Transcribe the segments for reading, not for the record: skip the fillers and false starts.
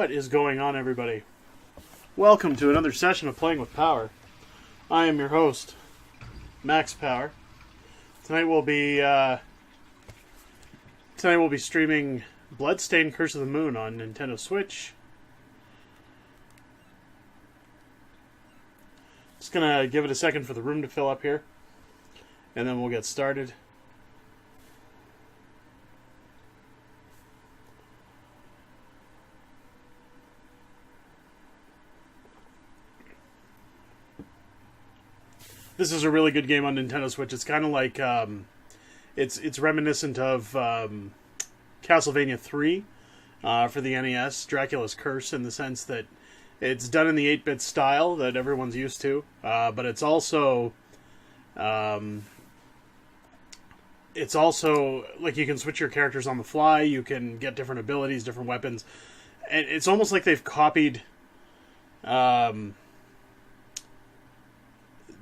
What is going on, everybody? Welcome to another session of Playing with Powr. I am your host, Max Powr. Tonight we'll be streaming Bloodstained Curse of the Moon on Nintendo Switch. Just gonna give it a second for the room to fill up here, and then we'll get started. This is a really good game on Nintendo Switch. It's kind of like it's reminiscent of Castlevania 3 for the NES, Dracula's Curse, in the sense that it's done in the 8-bit style that everyone's used to, but it's also like you can switch your characters on the fly. You can get different abilities, different weapons, and it's almost like they've copied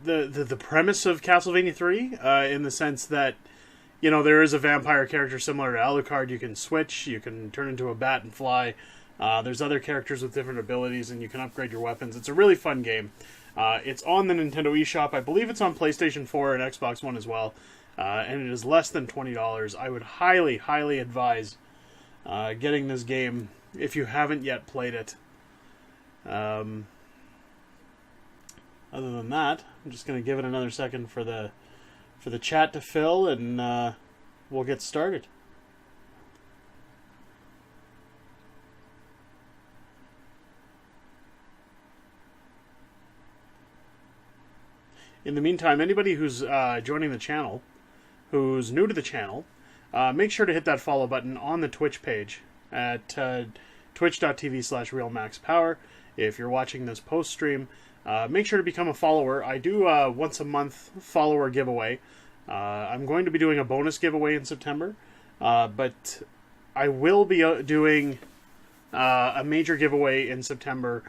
the premise of Castlevania 3 in the sense that, you know, there is a vampire character similar to Alucard. You can switch, you can turn into a bat and fly. There's other characters with different abilities, and you can upgrade your weapons. It's a really fun game. It's on the Nintendo eShop. I believe it's on PlayStation 4 and Xbox One as well, and it is less than $20. I would highly, highly advise getting this game if you haven't yet played it. Other than that, I'm just going to give it another second for the chat to fill, and we'll get started. In the meantime, anybody who's joining the channel, who's new to the channel, make sure to hit that follow button on the Twitch page at twitch.tv/RealMaxPowr. If you're watching this post-stream, make sure to become a follower. I do once a month follower giveaway. I'm going to be doing a bonus giveaway in September, but I will be doing a major giveaway in September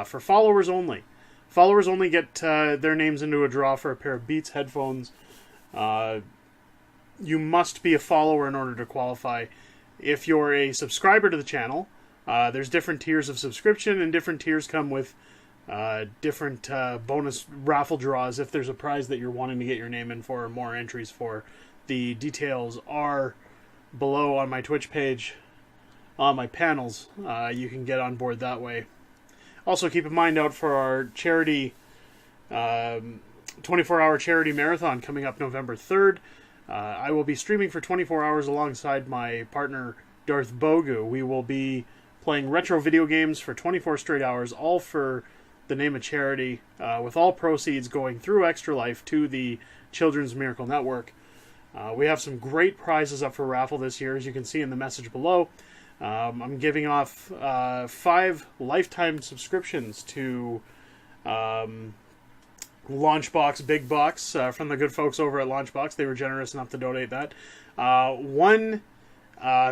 for followers only. Followers only get their names into a draw for a pair of Beats headphones. You must be a follower in order to qualify. If you're a subscriber to the channel, there's different tiers of subscription, and different tiers come with different bonus raffle draws if there's a prize that you're wanting to get your name in for, or more entries for. The details are below on my Twitch page, on my panels. You can get on board that way. Also, keep in mind out for our charity 24-hour charity marathon coming up November 3rd. I will be streaming for 24 hours alongside my partner Darth Bogu. We will be playing retro video games for 24 straight hours, all for the name of charity, with all proceeds going through Extra Life to the Children's Miracle Network. We have some great prizes up for raffle this year, as you can see in the message below. I'm giving off 5 lifetime subscriptions to Launchbox Big Box from the good folks over at Launchbox. They were generous enough to donate that. One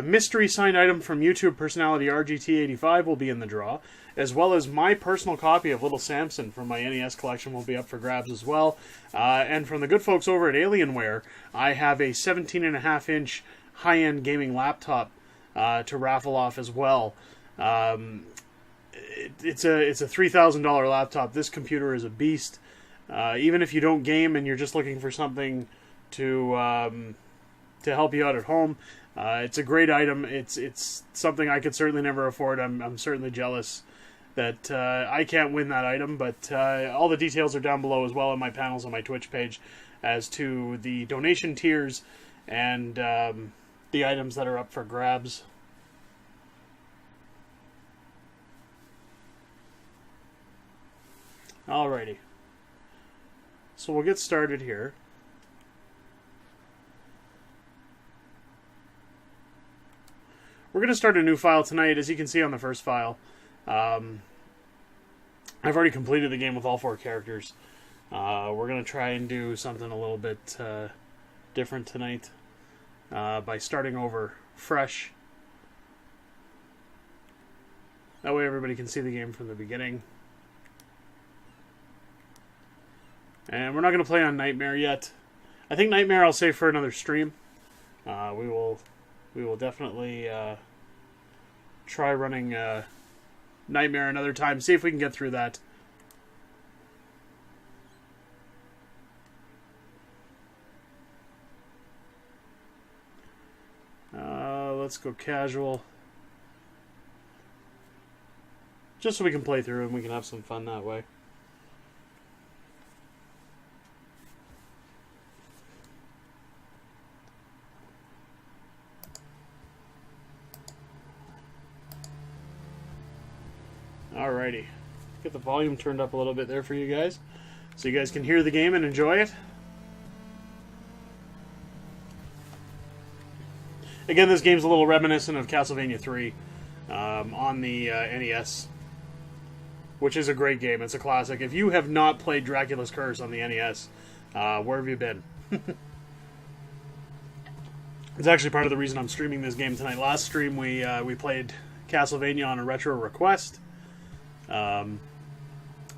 mystery signed item from YouTube personality RGT85 will be in the draw, as well as my personal copy of Little Samson from my NES collection will be up for grabs as well. And from the good folks over at Alienware, I have a 17.5-inch high-end gaming laptop to raffle off as well. It's a $3,000 laptop. This computer is a beast. Even if you don't game and you're just looking for something to help you out at home, it's a great item. It's something I could certainly never afford. I'm certainly jealous that I can't win that item, but all the details are down below as well on my panels on my Twitch page as to the donation tiers and the items that are up for grabs. Alrighty. So we'll get started here. We're going to start a new file tonight, as you can see on the first file. I've already completed the game with all 4 characters. We're going to try and do something a little bit different tonight by starting over fresh. That way everybody can see the game from the beginning. And we're not going to play on Nightmare yet. I think Nightmare I'll save for another stream. We will definitely try running nightmare another time. See if we can get through that. Let's go casual. Just so we can play through and we can have some fun that way. Alrighty. Get the volume turned up a little bit there for you guys, so you guys can hear the game and enjoy it. Again, this game's a little reminiscent of Castlevania 3 on the NES, which is a great game. It's a classic. If you have not played Dracula's Curse on the NES, where have you been? It's actually part of the reason I'm streaming this game tonight. Last stream, we played Castlevania on a retro request, and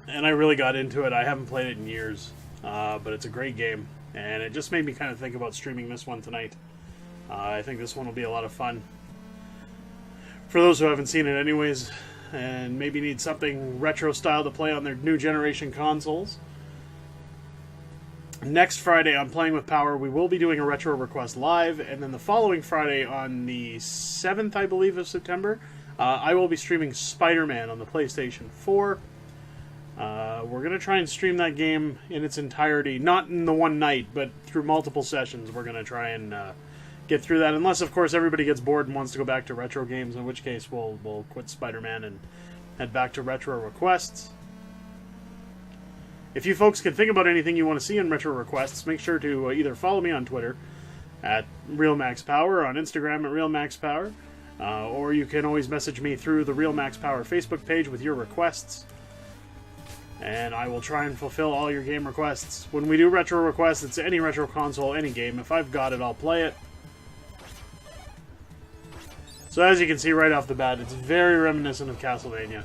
I really got into it. I haven't played it in years, but it's a great game, and it just made me kind of think about streaming this one tonight. I think this one will be a lot of fun. For those who haven't seen it anyways, and maybe need something retro style to play on their new generation consoles, next Friday on Playing with Powr, we will be doing a retro request live, and then the following Friday on the 7th, I believe, of September, I will be streaming Spider-Man on the PlayStation 4. We're going to try and stream that game in its entirety, not in the one night, but through multiple sessions. We're going to try and get through that, unless of course everybody gets bored and wants to go back to retro games, in which case we'll quit Spider-Man and head back to retro requests. If you folks can think about anything you want to see in retro requests, make sure to either follow me on Twitter at RealMaxPowr, on Instagram at RealMaxPowr, or you can always message me through the Real Max Powr Facebook page with your requests, and I will try and fulfill all your game requests. When we do retro requests, it's any retro console, any game. If I've got it, I'll play it. So as you can see right off the bat, it's very reminiscent of Castlevania.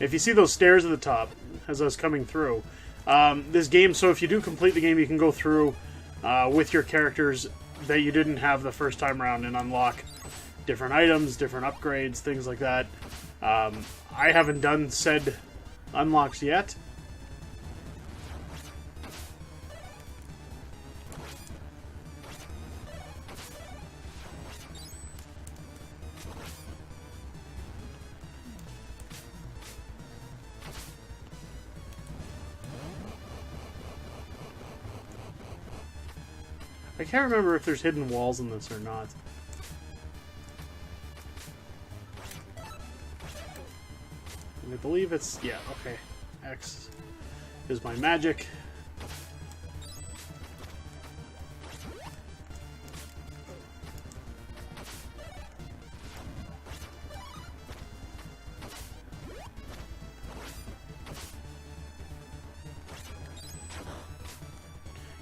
If you see those stairs at the top, as I was coming through, this game, so if you do complete the game, you can go through with your characters that you didn't have the first time around and unlock different items, different upgrades, things like that. I haven't done said unlocks yet. I can't remember if there's hidden walls in this or not. I believe it's... yeah, okay. X is my magic.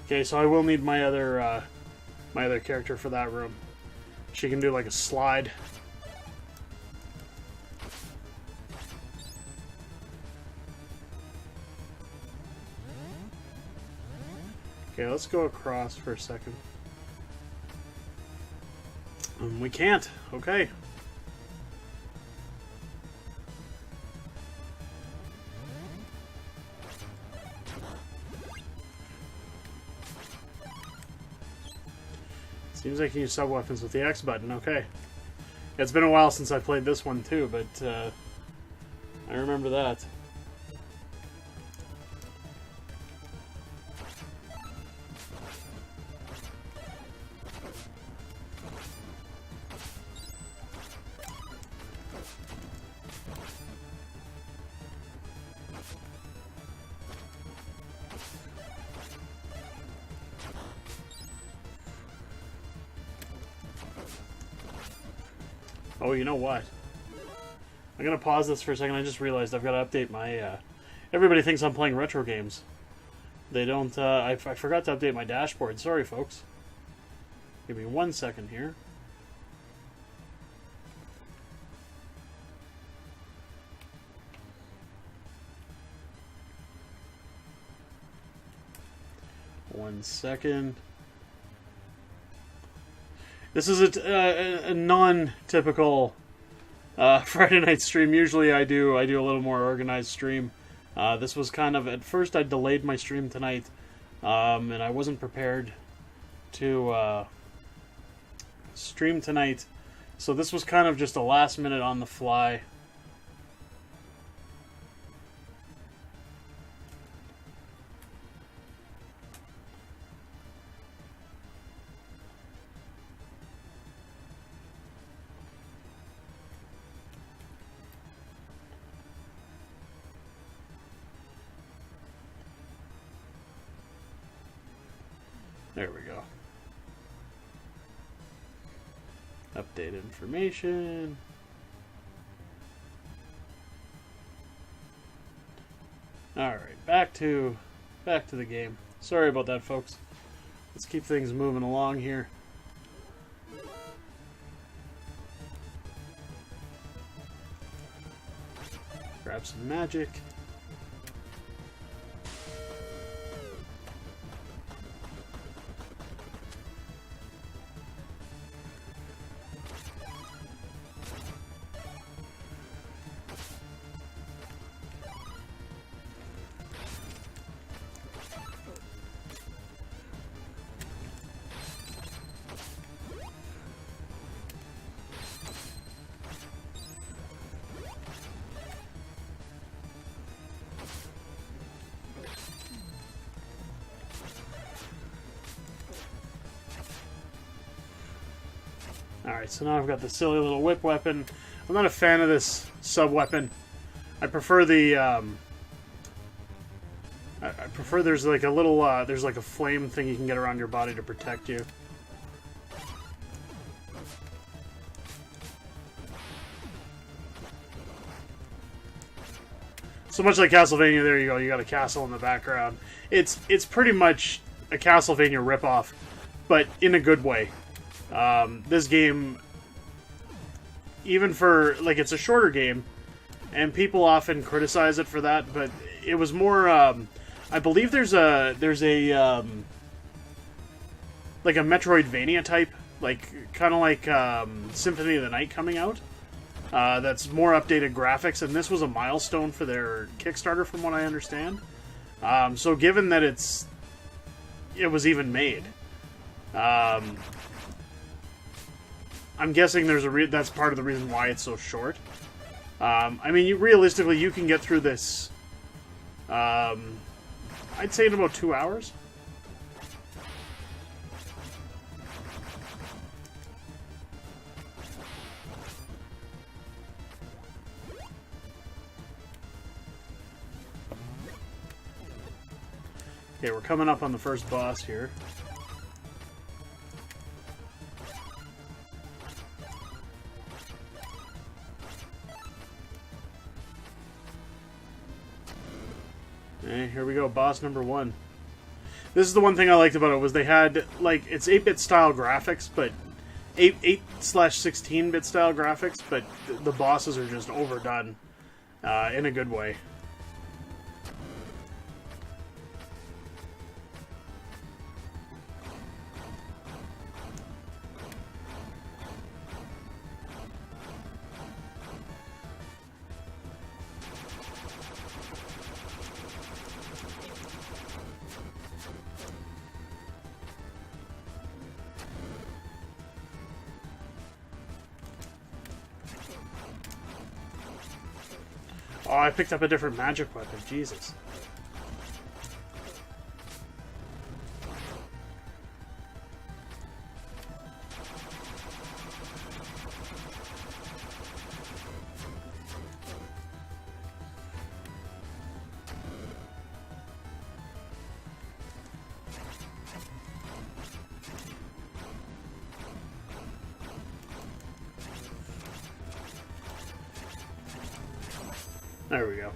Okay, so I will need my other character for that room. She can do like a slide. Okay, let's go across for a second. We can't. Okay. Seems like you can use sub-weapons with the X button. Okay. It's been a while since I played this one too, but I remember that. Oh, you know what? I'm going to pause this for a second. I just realized I've got to update my... everybody thinks I'm playing retro games. They don't... I forgot to update my dashboard. Sorry, folks. Give me 1 second here. One second. This is a non-typical Friday night stream. Usually I do a little more organized stream. This was kind of, at first I delayed my stream tonight, and I wasn't prepared to stream tonight. So this was kind of just a last minute on the fly. There we go. Update information. Alright, back to the game. Sorry about that, folks. Let's keep things moving along here. Grab some magic. Alright, so now I've got the silly little whip weapon. I'm not a fan of this sub-weapon. I prefer the, I prefer there's like a little, there's like a flame thing you can get around your body to protect you. So much like Castlevania, there you go, you got a castle in the background. It's pretty much a Castlevania ripoff, but in a good way. This game, even for, like, it's a shorter game, and people often criticize it for that, but it was more, I believe there's a like a Metroidvania type, like, kind of like, Symphony of the Night coming out, that's more updated graphics, and this was a milestone for their Kickstarter, from what I understand. So given that it was even made, I'm guessing there's that's part of the reason why it's so short. I mean, realistically, you can get through this, I'd say in about 2 hours. Okay, we're coming up on the first boss here. Okay, here we go, boss number 1. This is the one thing I liked about it, was they had, like, it's 8-bit style graphics, but 8/16-bit style graphics, but the bosses are just overdone in a good way. Oh, I picked up a different magic weapon. Jesus. There we go.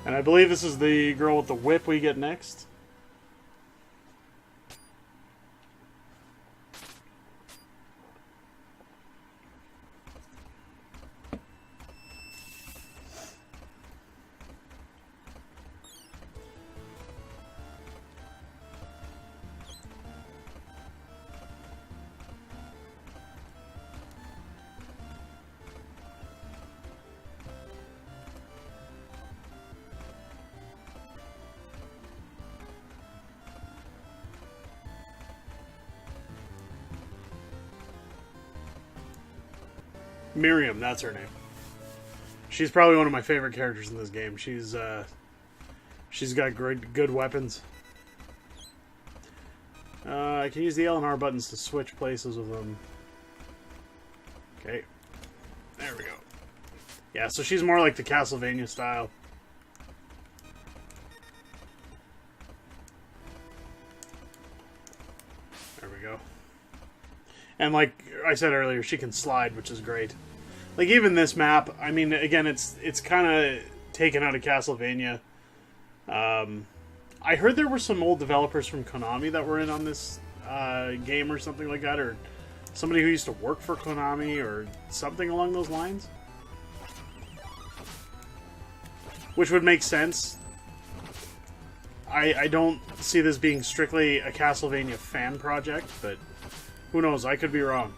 And I believe this is the girl with the whip we get next. Miriam, that's her name. She's probably one of my favorite characters in this game. She's got good weapons. I can use the L and R buttons to switch places with them. Okay. There we go. Yeah, so she's more like the Castlevania style. There we go. And like I said earlier, she can slide, which is great. Like even this map, I mean, again, it's kind of taken out of Castlevania. I heard there were some old developers from Konami that were in on this game or something like that, or somebody who used to work for Konami or something along those lines. Which would make sense. I don't see this being strictly a Castlevania fan project, but who knows? I could be wrong.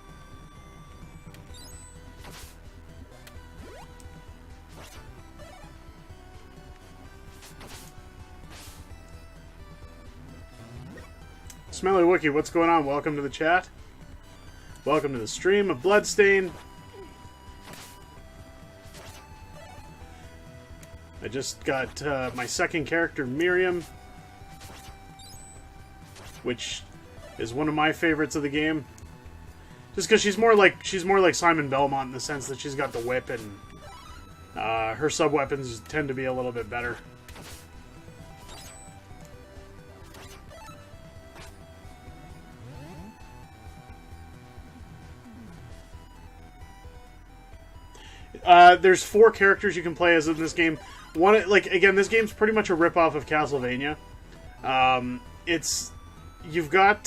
Smelly Wookie, what's going on? Welcome to the chat. Welcome to the stream of Bloodstained. I just got my second character, Miriam, which is one of my favorites of the game. Just because she's more like Simon Belmont in the sense that she's got the whip and her sub weapons tend to be a little bit better. There's 4 characters you can play as in this game. One, like, again, this game's pretty much a ripoff of Castlevania. You've got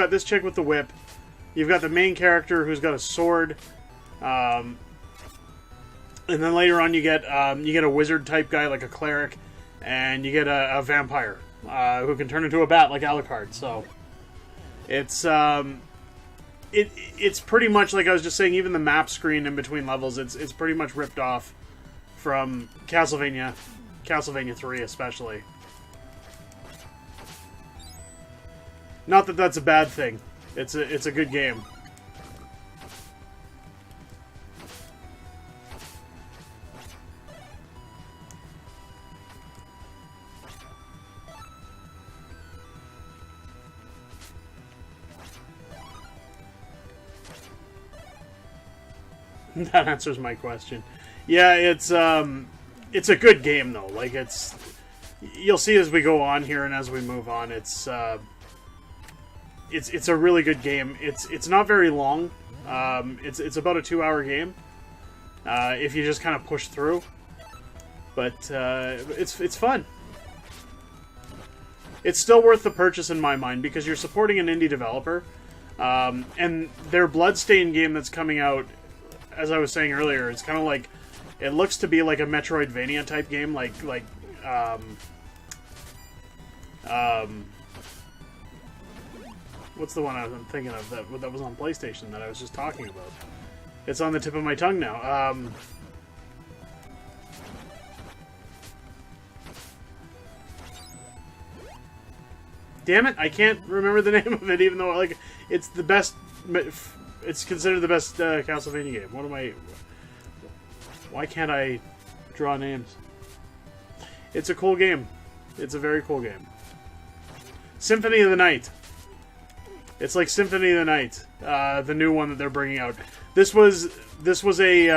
this chick with the whip. You've got the main character who's got a sword. And then later on you get a wizard type guy like a cleric, and you get a vampire who can turn into a bat like Alucard. So it's pretty much like I was just saying. Even the map screen in between levels, it's pretty much ripped off from Castlevania 3 especially. Not that that's a bad thing. It's a good game. That answers my question. Yeah, it's a good game though. Like you'll see as we go on here and as we move on, it's a really good game. It's not very long. It's about a 2-hour game if you just kind of push through. But it's fun. It's still worth the purchase in my mind because you're supporting an indie developer, and their Bloodstained game that's coming out. As I was saying earlier, it's kind of like, it looks to be like a Metroidvania type game, like what's the one I'm thinking of that was on PlayStation that I was just talking about? It's on the tip of my tongue now. Damn it, I can't remember the name of it, even though like it's the best. It's considered the best Castlevania game. What am I... Why can't I draw names? It's a cool game. It's a very cool game. Symphony of the Night. It's like Symphony of the Night, the new one that they're bringing out. This was a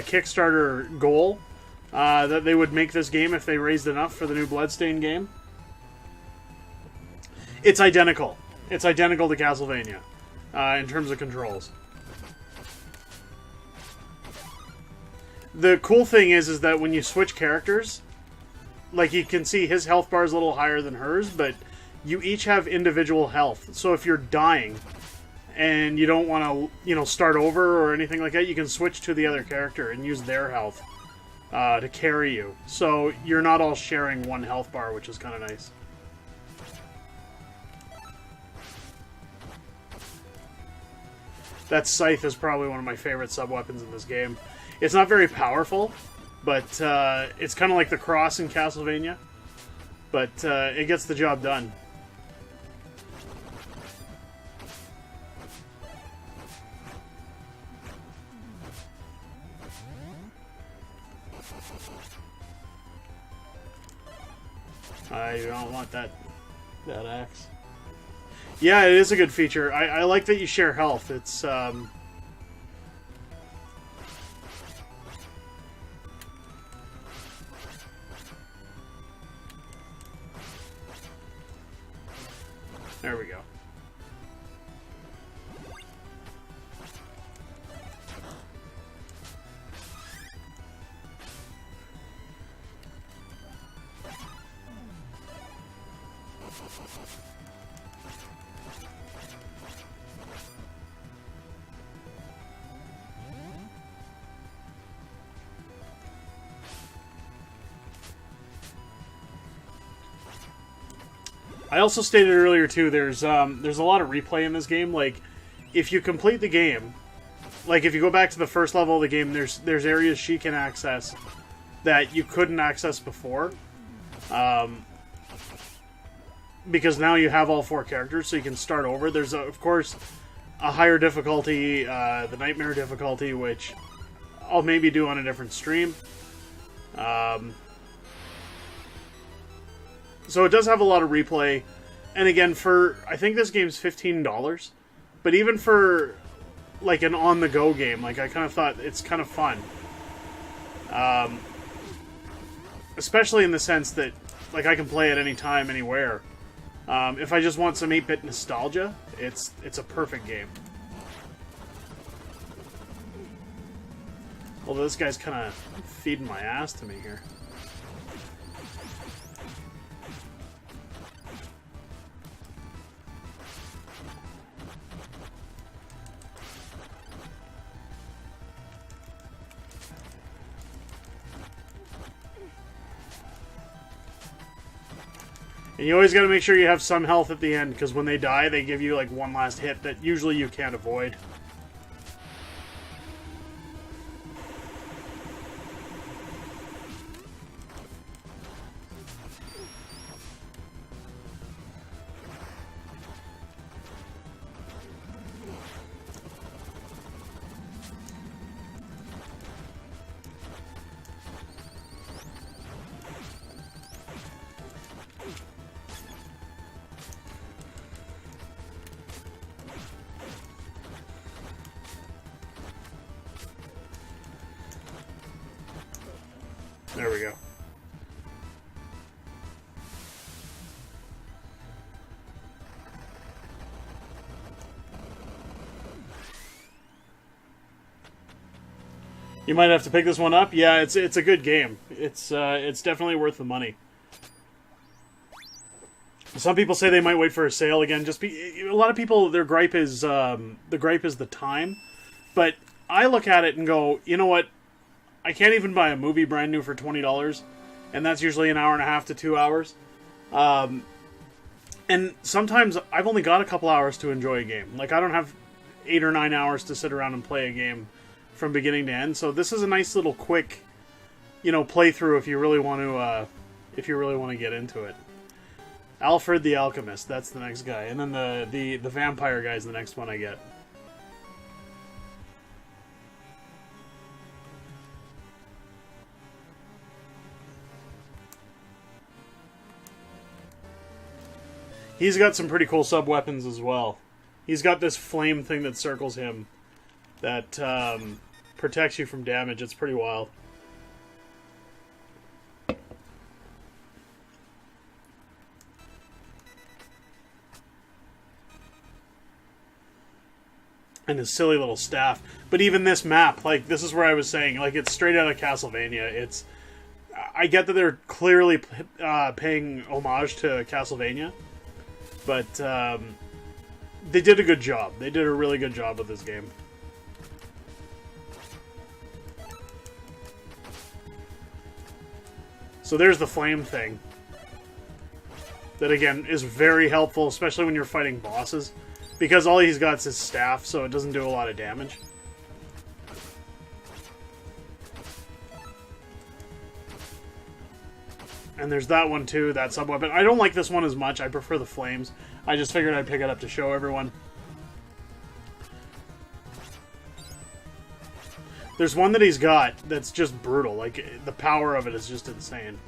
Kickstarter goal that they would make this game if they raised enough for the new Bloodstained game. It's identical. It's identical to Castlevania. In terms of controls. The cool thing is that when you switch characters, like you can see his health bar is a little higher than hers, but you each have individual health. So if you're dying and you don't want to, start over or anything like that, you can switch to the other character and use their health to carry you. So you're not all sharing one health bar, which is kind of nice. That scythe is probably one of my favorite sub-weapons in this game. It's not very powerful, but it's kind of like the cross in Castlevania. But it gets the job done. I don't want that axe. Yeah, it is a good feature. I like that you share health. It's there we go. I also stated earlier too. There's a lot of replay in this game. Like, if you complete the game, like if you go back to the first level of the game, there's areas she can access that you couldn't access before, because now you have all 4 characters, so you can start over. There's of course a higher difficulty, the nightmare difficulty, which I'll maybe do on a different stream. So it does have a lot of replay, and again, I think this game's $15, but even for like an on-the-go game, like I kind of thought it's kind of fun, especially in the sense that like I can play it anytime, anywhere. If I just want some 8-bit nostalgia, it's a perfect game. Although this guy's kind of feeding my ass to me here. And you always got to make sure you have some health at the end, because when they die, they give you like one last hit that usually you can't avoid. There we go. You might have to pick this one up. Yeah, it's a good game. It's definitely worth the money. Some people say they might wait for a sale again. A lot of people, their gripe is the time, but I look at it and go, you know what? I can't even buy a movie brand new for $20, and that's usually an hour and a half to 2 hours. And sometimes I've only got a couple hours to enjoy a game. Like, I don't have 8 or 9 hours to sit around and play a game from beginning to end. So this is a nice little quick, playthrough if you really want to get into it. Alfred the Alchemist, that's the next guy, and then the vampire guy is the next one I get. He's got some pretty cool sub-weapons as well. He's got this flame thing that circles him that protects you from damage. It's pretty wild. And his silly little staff. But even this map, like, this is where I was saying, like, it's straight out of Castlevania. I get that they're clearly paying homage to Castlevania. But they did a good job. They did a really good job with this game. So there's the flame thing. That, again, is very helpful, especially when you're fighting bosses. Because all he's got is his staff, so it doesn't do a lot of damage. And there's that one too, that sub-weapon. I don't like this one as much. I prefer the flames. I just figured I'd pick it up to show everyone. There's one that he's got that's just brutal. Like, the power of it is just insane.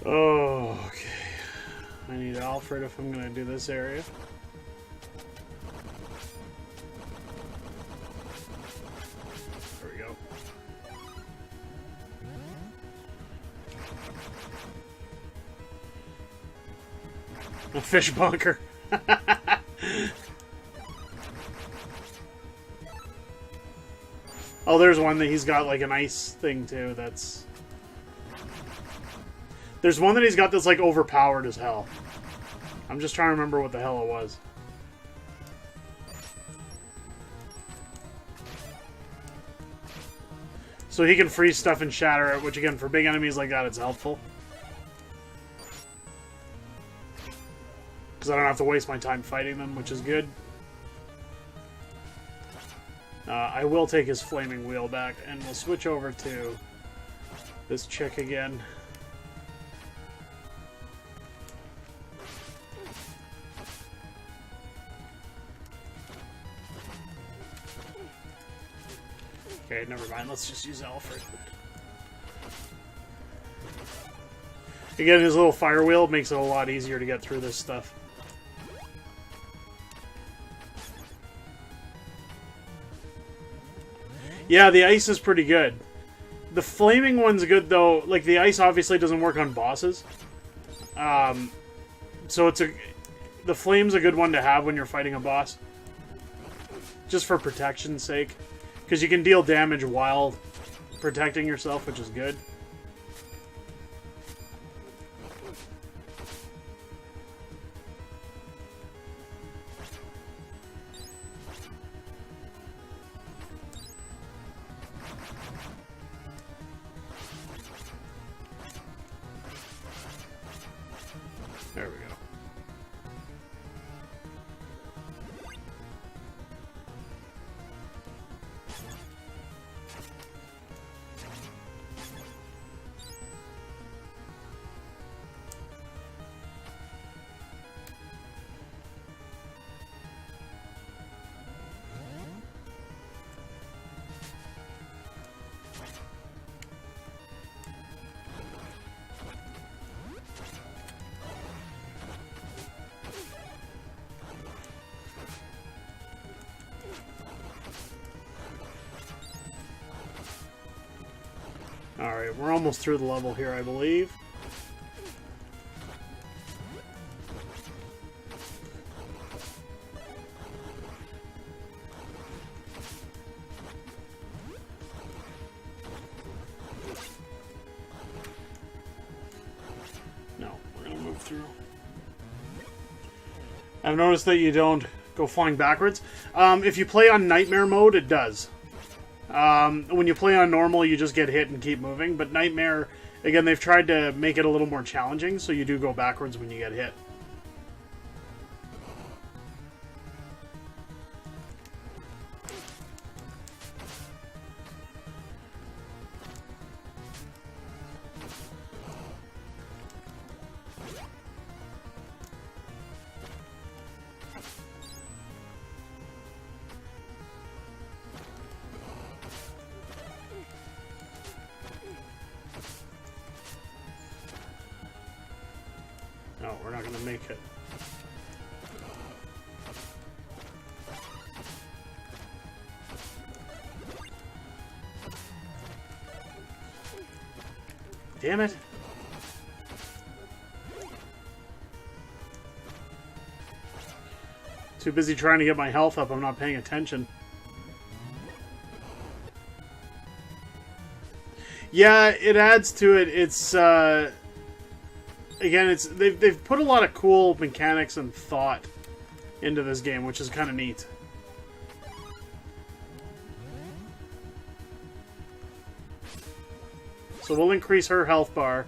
Oh, okay. I need Alfred if I'm going to do this area. There we go. A fish bunker. Oh, there's one that he's got like an ice thing too. That's... There's one that he's got that's like overpowered as hell. I'm just trying to remember what the hell it was. So he can freeze stuff and shatter it, which again, for big enemies like that, it's helpful. Because I don't have to waste my time fighting them, which is good. I will take his flaming wheel back, and we'll switch over to this chick again. Okay, never mind. Let's just use Alfred. Again, his little fire wheel makes it a lot easier to get through this stuff. Yeah, the ice is pretty good. The flaming one's good, though. Like, the ice obviously doesn't work on bosses. So it's the flame's a good one to have when you're fighting a boss. Just for protection's sake. Because you can deal damage while protecting yourself, which is good. There we go. Alright, we're almost through the level here, I believe. No, we're gonna move through. I've noticed that you don't go flying backwards. If you play on Nightmare mode, it does. When you play on normal, you just get hit and keep moving. But Nightmare, again, they've tried to make it a little more challenging, so you do go backwards when you get hit. No, we're not going to make it. Damn it. Too busy trying to get my health up, I'm not paying attention. Yeah, it adds to it. It's, again, they've put a lot of cool mechanics and thought into this game, which is kind of neat. So we'll increase her health bar,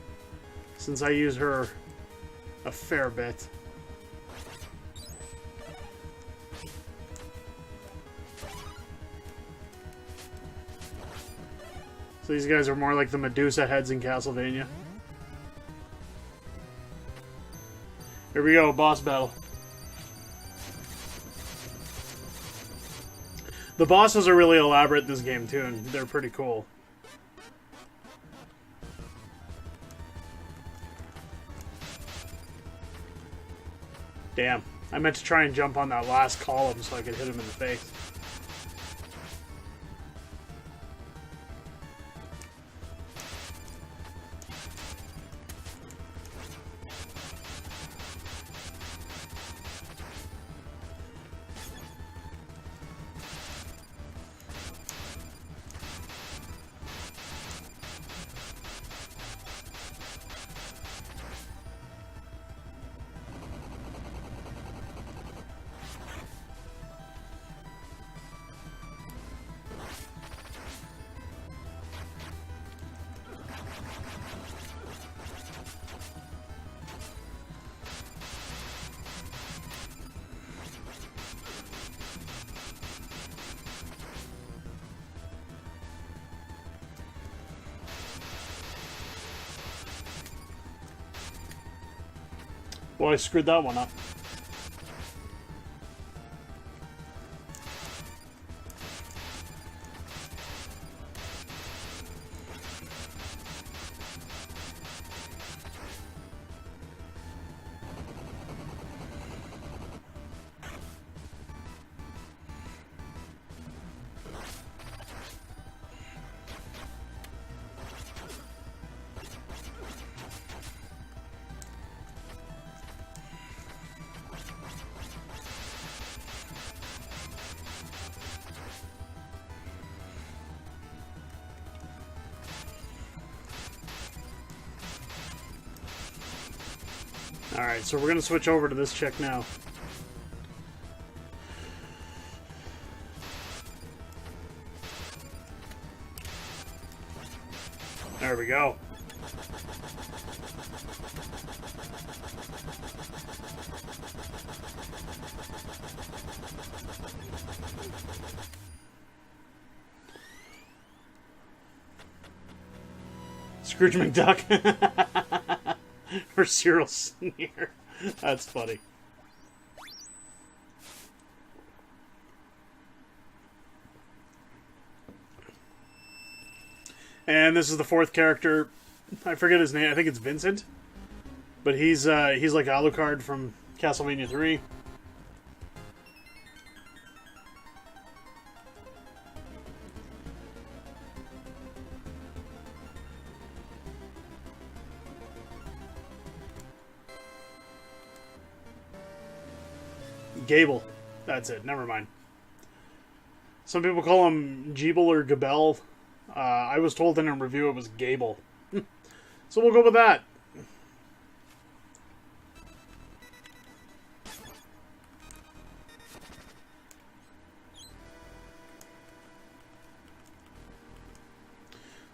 since I use her a fair bit. So these guys are more like the Medusa heads in Castlevania. Here we go, boss battle. The bosses are really elaborate in this game too, and they're pretty cool. Damn. I meant to try and jump on that last column so I could hit him in the face. Well, I screwed that one up. Alright, so we're going to switch over to this chick now. There we go. Scrooge McDuck. Or Cyril Sneer. That's funny. And this is the fourth character. I forget his name. I think it's Vincent. But he's like Alucard from Castlevania 3. Gable. That's it. Never mind. Some people call him Jeeble or Gabel. I was told in a review it was Gable. So we'll go with that.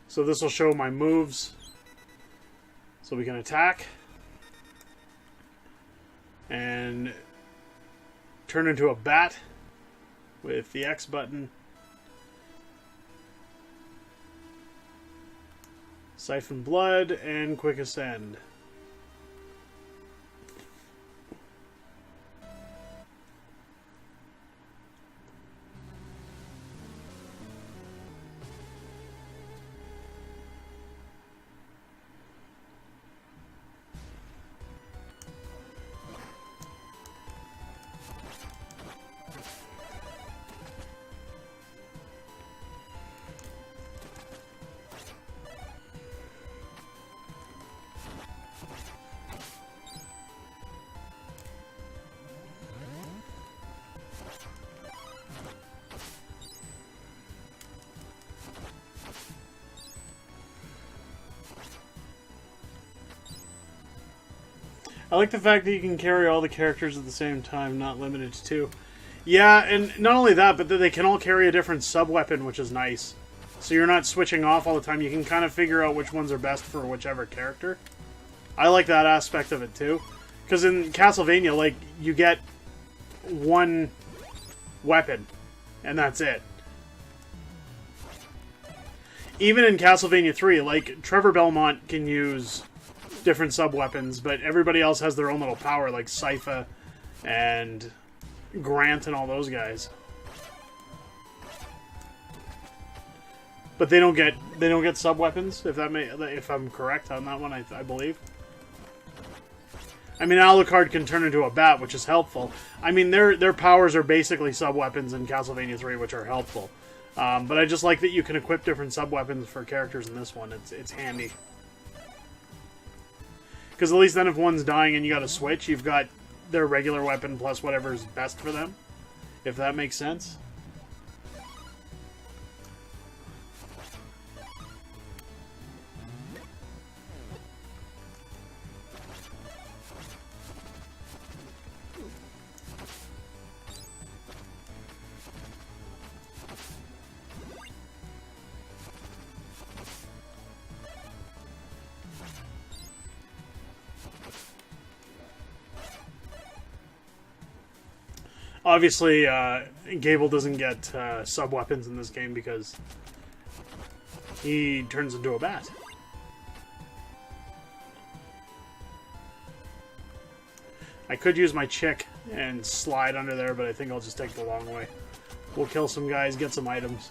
So this will show my moves. So we can attack. And turn into a bat with the X button. Siphon blood and quick ascend. I like the fact that you can carry all the characters at the same time, not limited to two. Yeah, and not only that, but that they can all carry a different sub-weapon, which is nice. So you're not switching off all the time. You can kind of figure out which ones are best for whichever character. I like that aspect of it, too. Because in Castlevania, like, you get one weapon, and that's it. Even in Castlevania 3, like, Trevor Belmont can use different sub-weapons, but everybody else has their own little power, like Sypha and Grant and all those guys. But they don't get sub-weapons, if I'm correct on that one, I believe. I mean, Alucard can turn into a bat, which is helpful. I mean, their powers are basically sub-weapons in Castlevania 3, which are helpful. But I just like that you can equip different sub-weapons for characters in this one. It's handy. Because at least then if one's dying and you got to switch, you've got their regular weapon plus whatever's best for them. If that makes sense. Obviously, Gable doesn't get sub-weapons in this game because he turns into a bat. I could use my chick and slide under there, but I think I'll just take the long way. We'll kill some guys, get some items.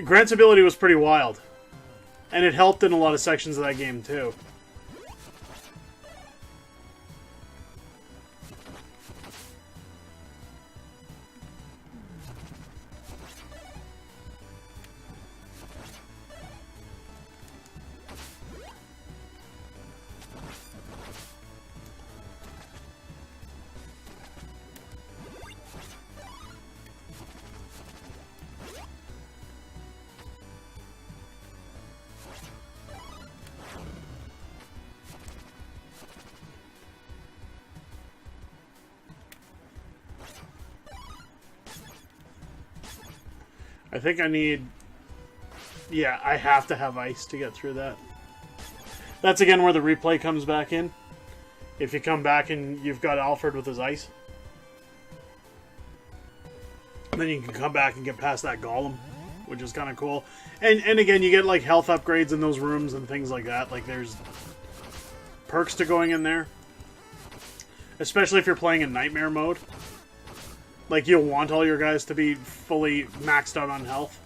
Grant's ability was pretty wild. And it helped in a lot of sections of that game, too. I think I need... Yeah, I have to have ice to get through that. That's again where the replay comes back in. If you come back and you've got Alfred with his ice. Then you can come back and get past that golem, which is kind of cool. And again, you get like health upgrades in those rooms and things like that. Like there's perks to going in there. Especially if you're playing in Nightmare mode. Like, you'll want all your guys to be fully maxed out on health.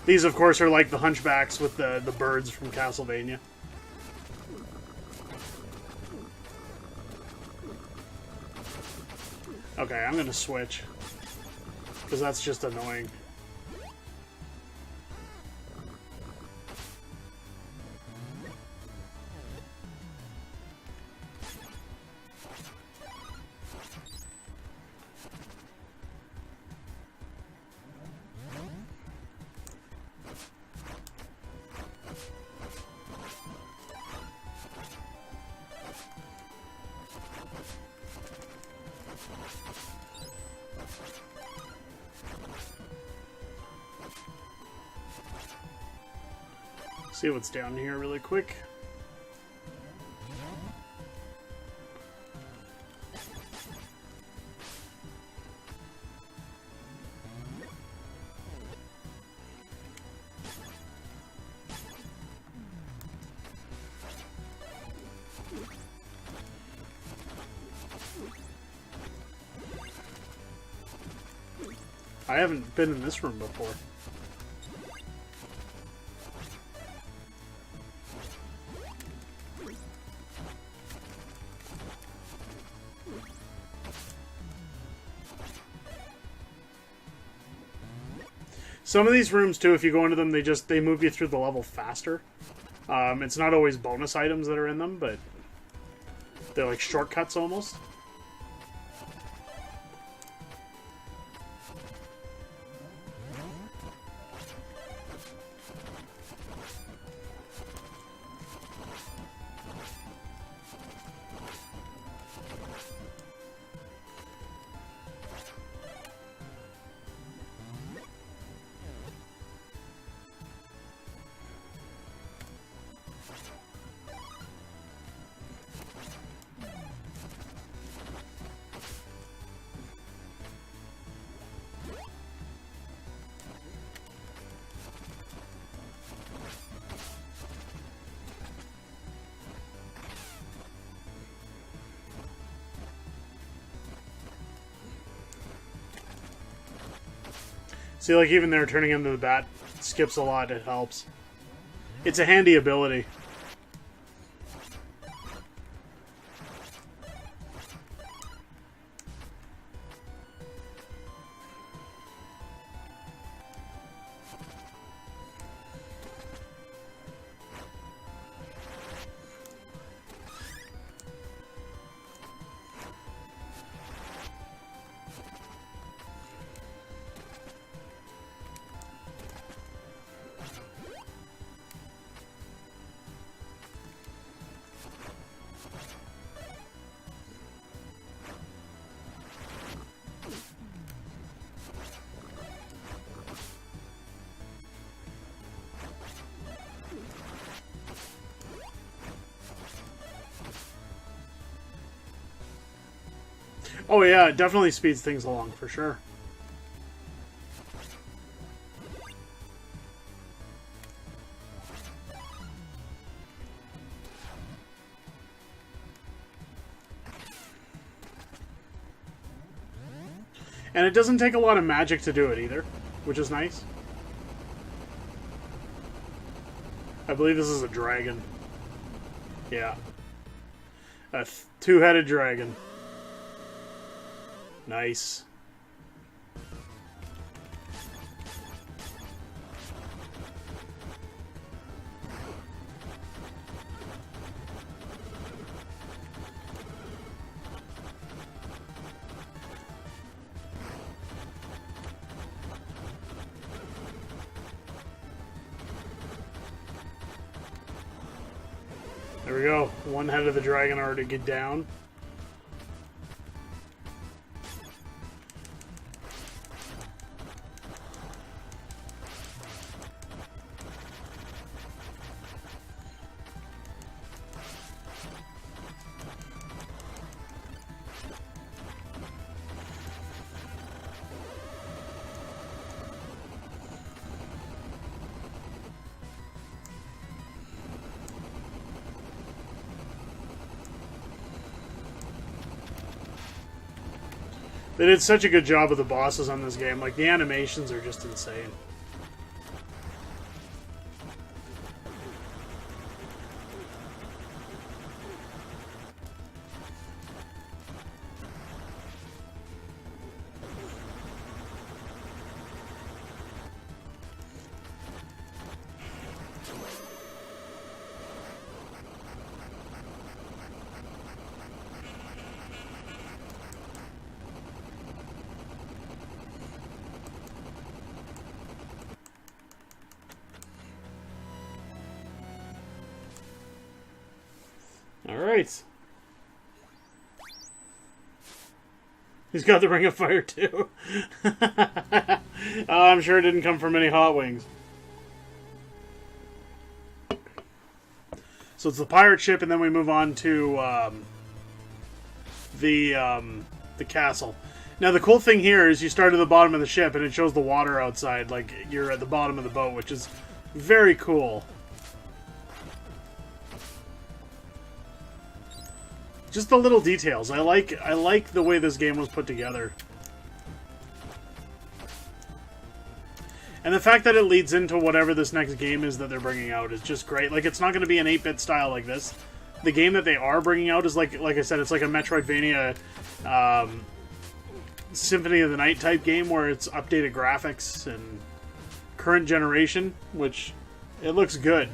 These, of course, are like the hunchbacks with the birds from Castlevania. Okay, I'm gonna switch. Because that's just annoying. See what's down here really quick. I haven't been in this room before. Some of these rooms, too, if you go into them, they move you through the level faster. It's not always bonus items that are in them, but they're like shortcuts almost. See, like, even there, turning into the bat skips a lot. It helps. It's a handy ability. Oh yeah, it definitely speeds things along, for sure. And it doesn't take a lot of magic to do it either, which is nice. I believe this is a dragon. Yeah. A two-headed dragon. Nice. There we go. One head of the dragon already get down. They did such a good job with the bosses on this game. Like, the animations are just insane. Alright. He's got the Ring of Fire too. I'm sure it didn't come from any hot wings. So it's the pirate ship, and then we move on to the castle. Now the cool thing here is you start at the bottom of the ship, and it shows the water outside, like you're at the bottom of the boat, which is very cool. Just the little details. I like the way this game was put together. And the fact that it leads into whatever this next game is that they're bringing out is just great. Like, it's not going to be an 8-bit style like this. The game that they are bringing out is, like I said, it's like a Metroidvania Symphony of the Night type game where it's updated graphics and current generation, which it looks good.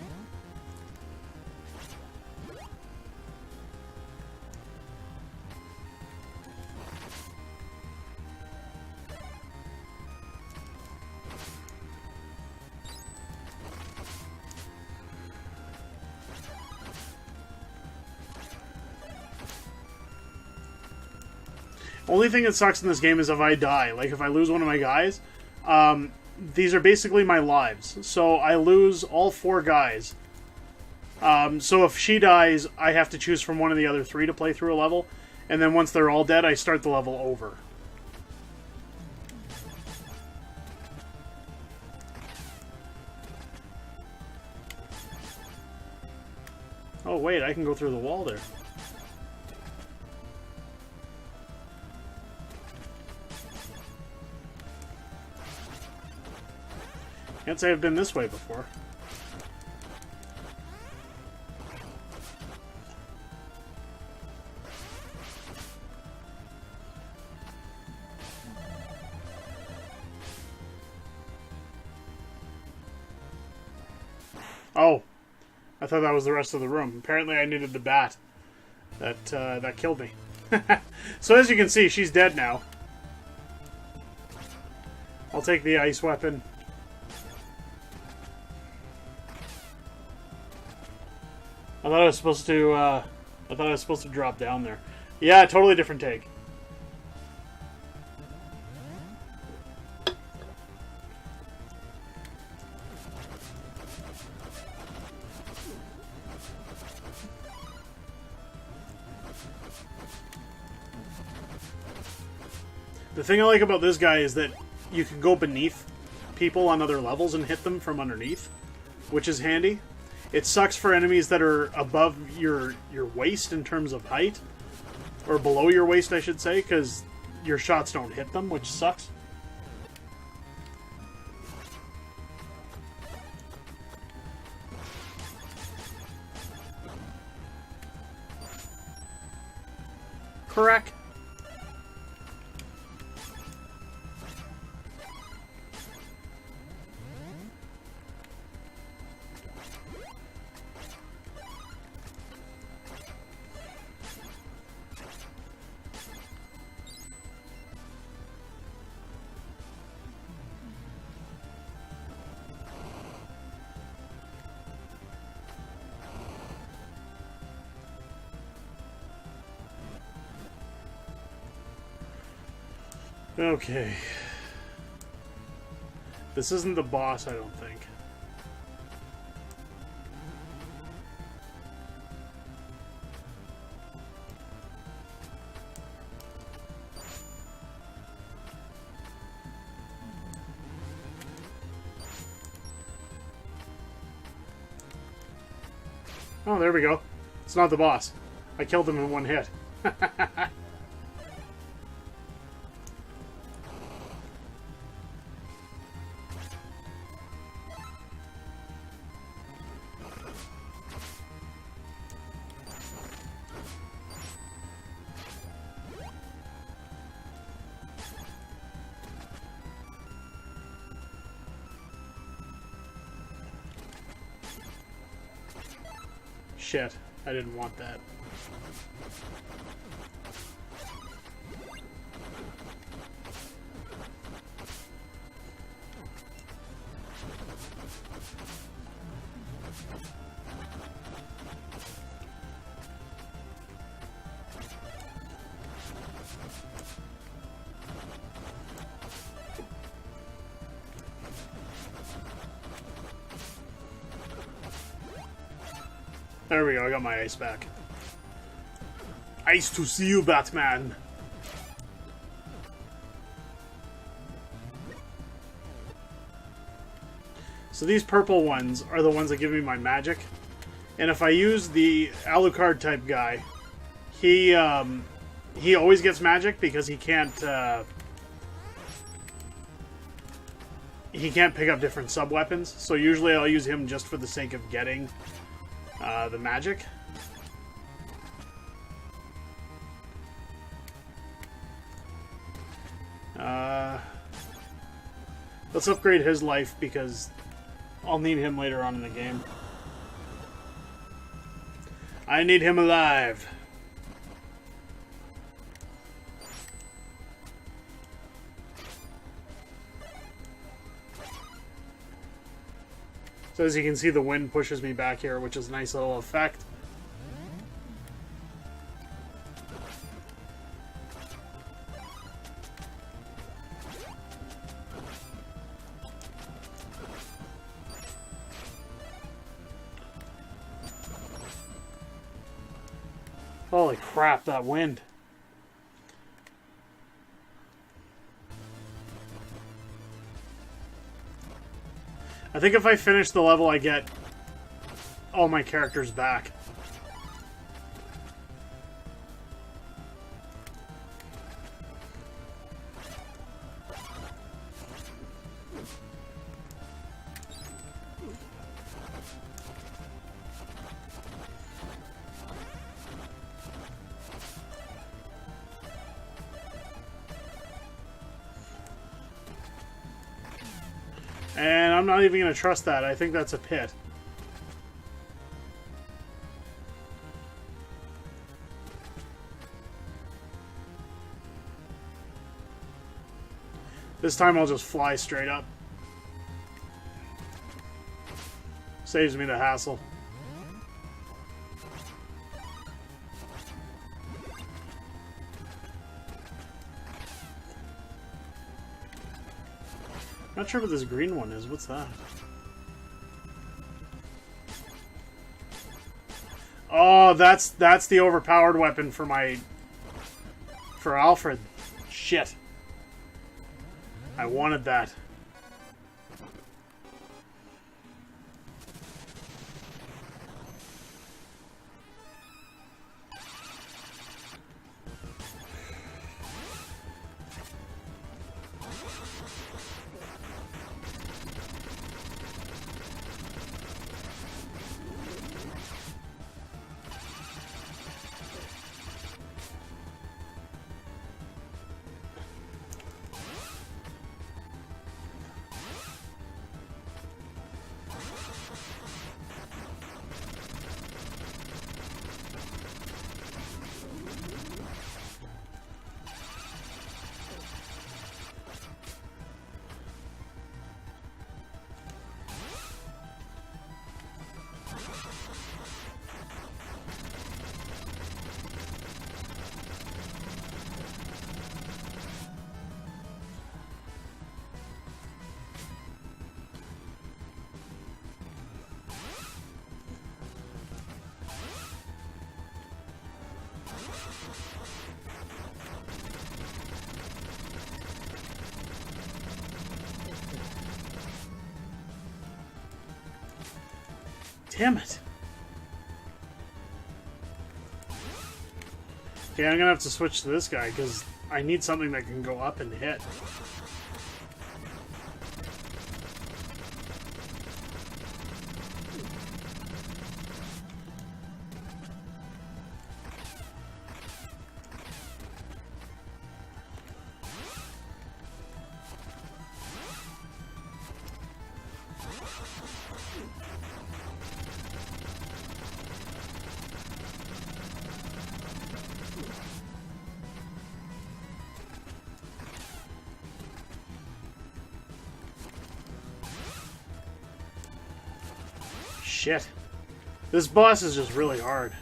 Only thing that sucks in this game is if I die. Like, if I lose one of my guys, these are basically my lives. So I lose all 4 guys. So if she dies, I have to choose from one of the other 3 to play through a level. And then once they're all dead, I start the level over. Oh, wait, I can go through the wall there. Can't say I've been this way before. Oh, I thought that was the rest of the room. Apparently I needed the bat. That killed me. So as you can see, she's dead now. I'll take the ice weapon. I thought I was supposed to drop down there. Yeah, totally different take. The thing I like about this guy is that you can go beneath people on other levels and hit them from underneath, which is handy. It sucks for enemies that are above your waist in terms of height, or below your waist, I should say, because your shots don't hit them, which sucks. Correct. Okay. This isn't the boss, I don't think. Oh, there we go. It's not the boss. I killed him in one hit. Shit, I didn't want that. There we go, I got my ice back. Ice to see you, Batman! So these purple ones are the ones that give me my magic. And if I use the Alucard type guy, he always gets magic because he can't pick up different sub-weapons. So usually I'll use him just for the sake of getting the magic. Let's upgrade his life because I'll need him later on in the game. I need him alive. So as you can see, the wind pushes me back here, which is a nice little effect. Holy crap, that wind. I think if I finish the level, I get all my characters back. And I'm not even going to trust that. I think that's a pit. This time I'll just fly straight up. Saves me the hassle. Not sure what this green one is. What's that? Oh, that's the overpowered weapon for Alfred. Shit. I wanted that. Damn it. Okay, I'm gonna have to switch to this guy because I need something that can go up and hit. Shit. This boss is just really hard.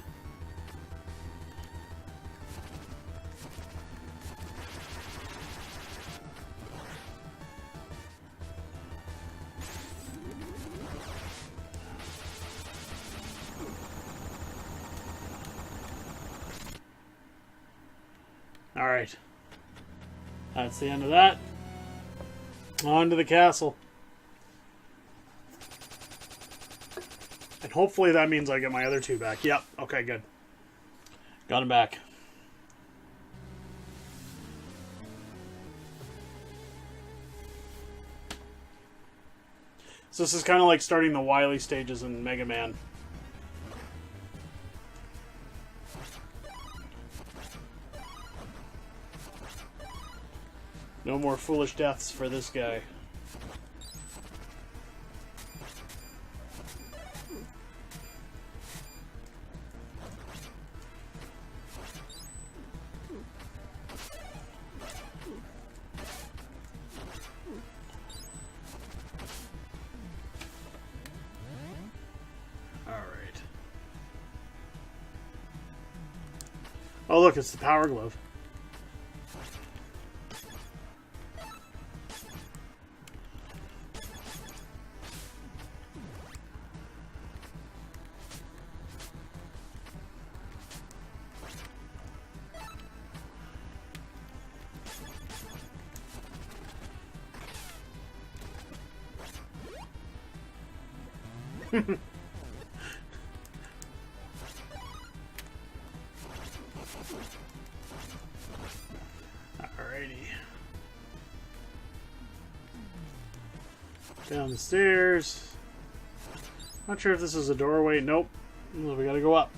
Alright. That's the end of that. On to the castle. And hopefully that means I get my other two back. Yep. Okay, good. Got them back. So this is kind of like starting the Wily stages in Mega Man. No more foolish deaths for this guy. Oh, look, it's the Powr glove. Alrighty. Down the stairs. Not sure if this is a doorway. Nope. We gotta go up.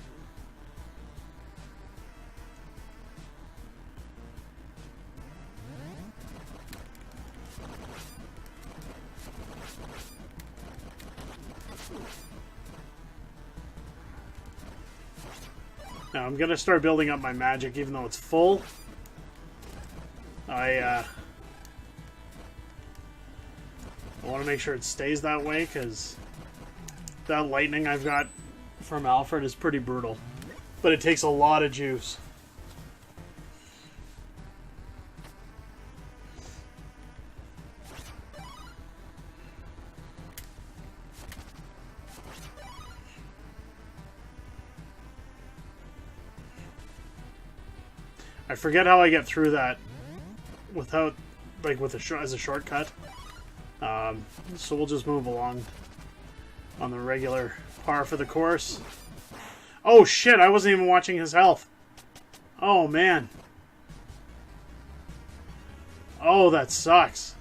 Now I'm gonna start building up my magic, even though it's full. I want to make sure it stays that way, because that lightning I've got from Alfred is pretty brutal. But it takes a lot of juice. I forget how I get through that without, like, as a shortcut. So we'll just move along on the regular par for the course. Oh shit, I wasn't even watching his health. Oh man. Oh, that sucks.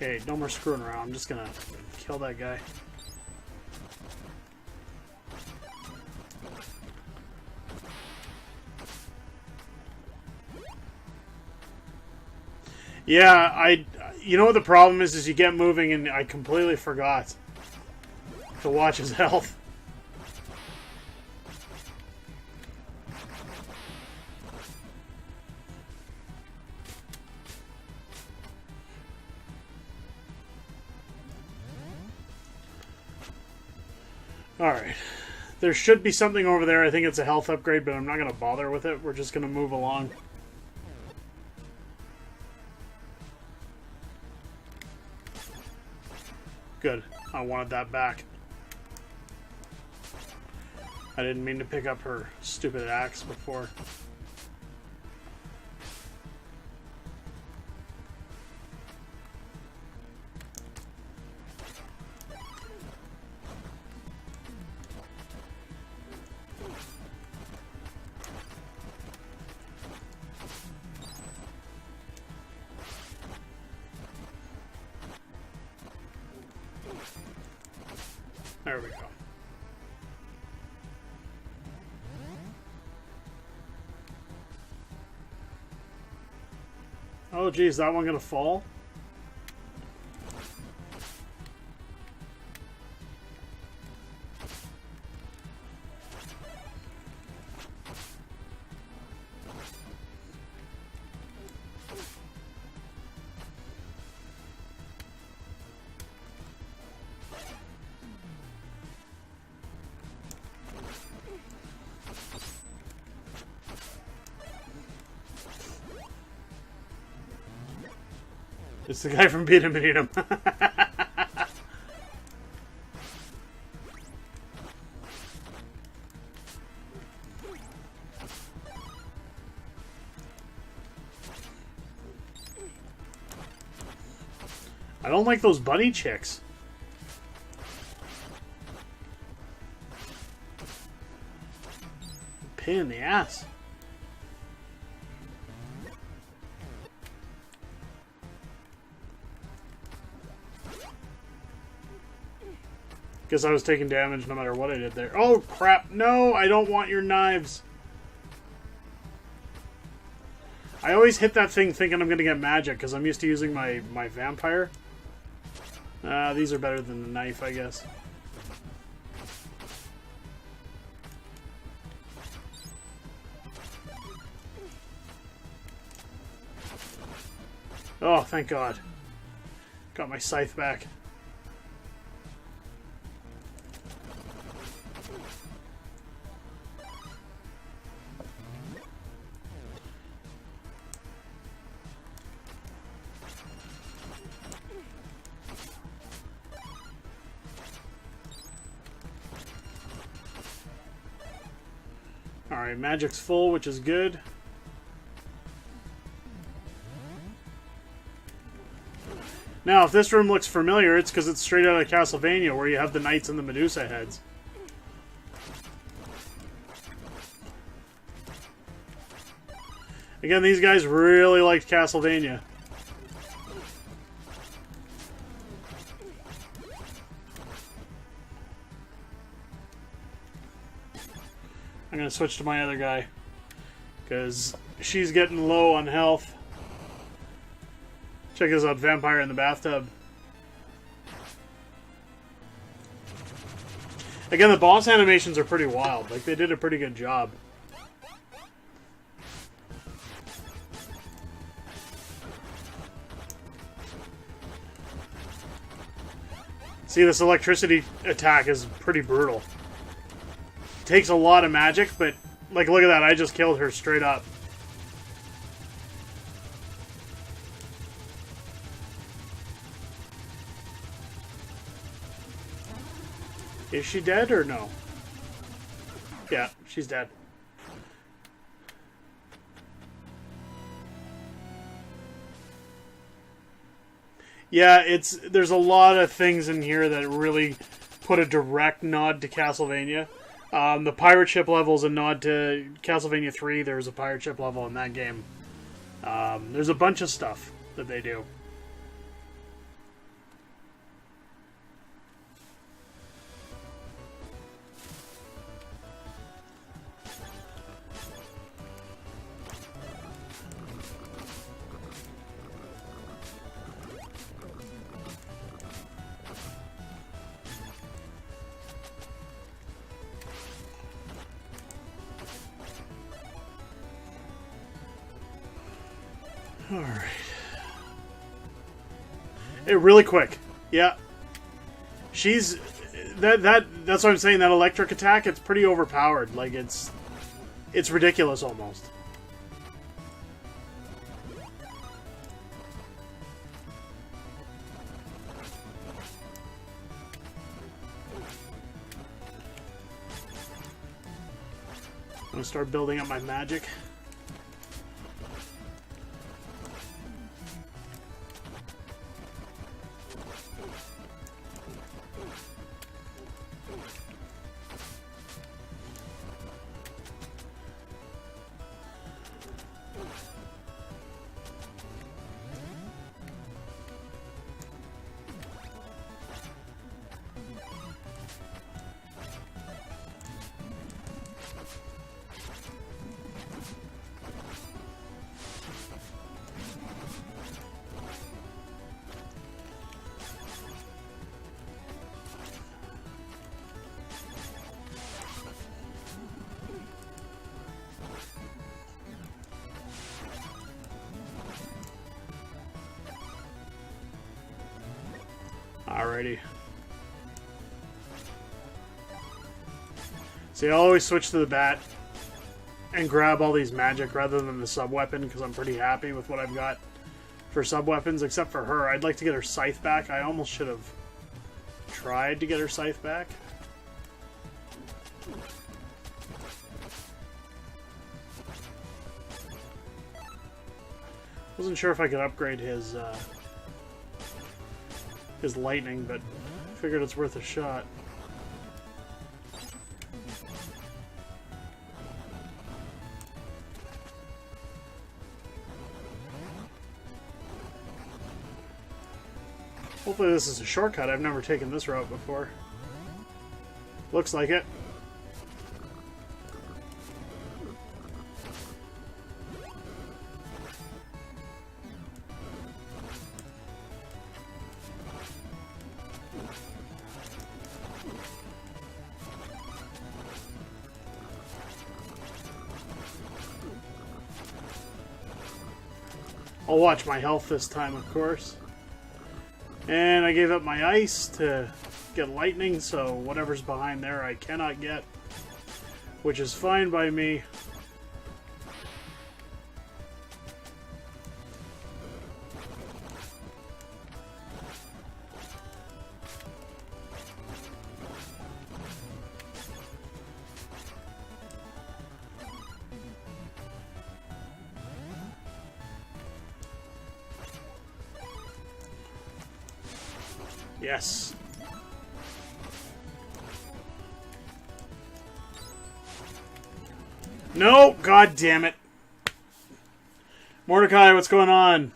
Okay, no more screwing around. I'm just gonna kill that guy. Yeah, you know what the problem is you get moving and I completely forgot to watch his health. Alright. There should be something over there. I think it's a health upgrade, but I'm not going to bother with it. We're just going to move along. Good. I wanted that back. I didn't mean to pick up her stupid axe before. There we go. Oh geez, that one gonna fall? It's the guy from Beat 'em and Eat 'em. I don't like those bunny chicks. Pain in the ass. Guess I was taking damage no matter what I did there. Oh, crap. No, I don't want your knives. I always hit that thing thinking I'm going to get magic because I'm used to using my vampire. These are better than the knife, I guess. Oh, thank God. Got my scythe back. Alright, magic's full, which is good. Now, if this room looks familiar, it's because it's straight out of Castlevania, where you have the knights and the Medusa heads. Again, these guys really liked Castlevania. I'm going to switch to my other guy, because she's getting low on health. Check this out, Vampire in the Bathtub. Again, the boss animations are pretty wild. Like, they did a pretty good job. See, this electricity attack is pretty brutal. It takes a lot of magic, but, like, look at that. I just killed her straight up. Is she dead or no? Yeah, she's dead. Yeah, there's a lot of things in here that really put a direct nod to Castlevania. The pirate ship level is a nod to Castlevania 3. There was a pirate ship level in that game. There's a bunch of stuff that they do. Alright. Hey, really quick. Yeah. She's... That's what I'm saying, that electric attack, it's pretty overpowered. Like, it's ridiculous, almost. I'm gonna start building up my magic. Alrighty. See, I always switch to the bat and grab all these magic rather than the sub-weapon because I'm pretty happy with what I've got for sub-weapons, except for her. I'd like to get her scythe back. I almost should have tried to get her scythe back. Wasn't sure if I could upgrade his lightning, but figured it's worth a shot. Hopefully this is a shortcut. I've never taken this route before. Looks like it. I'll watch my health this time, of course. And I gave up my ice to get lightning, so whatever's behind there I cannot get, which is fine by me. Yes. No! God damn it. Mordecai, what's going on?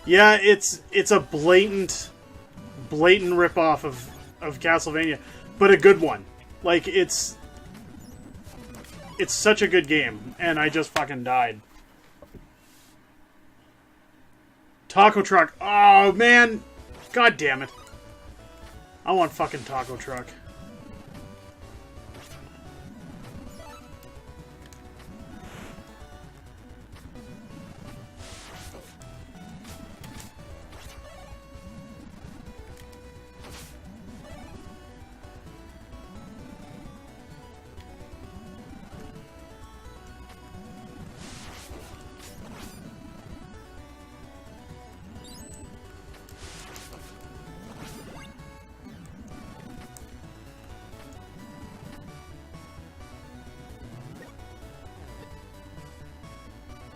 Yeah, it's a blatant ripoff of Castlevania, but a good one. Like, it's such a good game, and I just fucking died. Taco Truck. Oh, man. God damn it. I want fucking Taco Truck.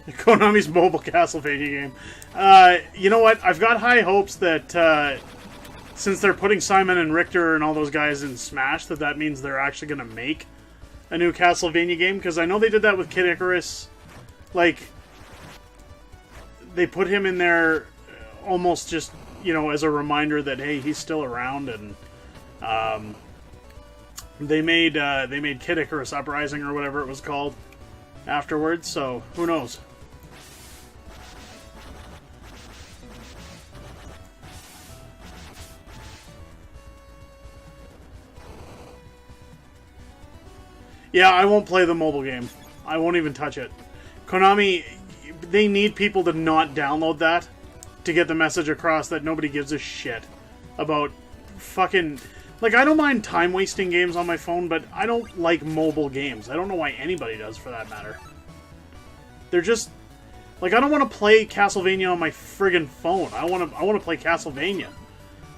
Konami's mobile Castlevania game. You know what? I've got high hopes that since they're putting Simon and Richter and all those guys in Smash, that means they're actually going to make a new Castlevania game. Because I know they did that with Kid Icarus. Like, they put him in there almost just, you know, as a reminder that, hey, he's still around. And they made Kid Icarus Uprising or whatever it was called afterwards. So, who knows? Yeah, I won't play the mobile game. I won't even touch it. Konami, they need people to not download that to get the message across that nobody gives a shit about fucking... Like, I don't mind time-wasting games on my phone, but I don't like mobile games. I don't know why anybody does, for that matter. They're just... Like, I don't want to play Castlevania on my friggin' phone. I want to play Castlevania.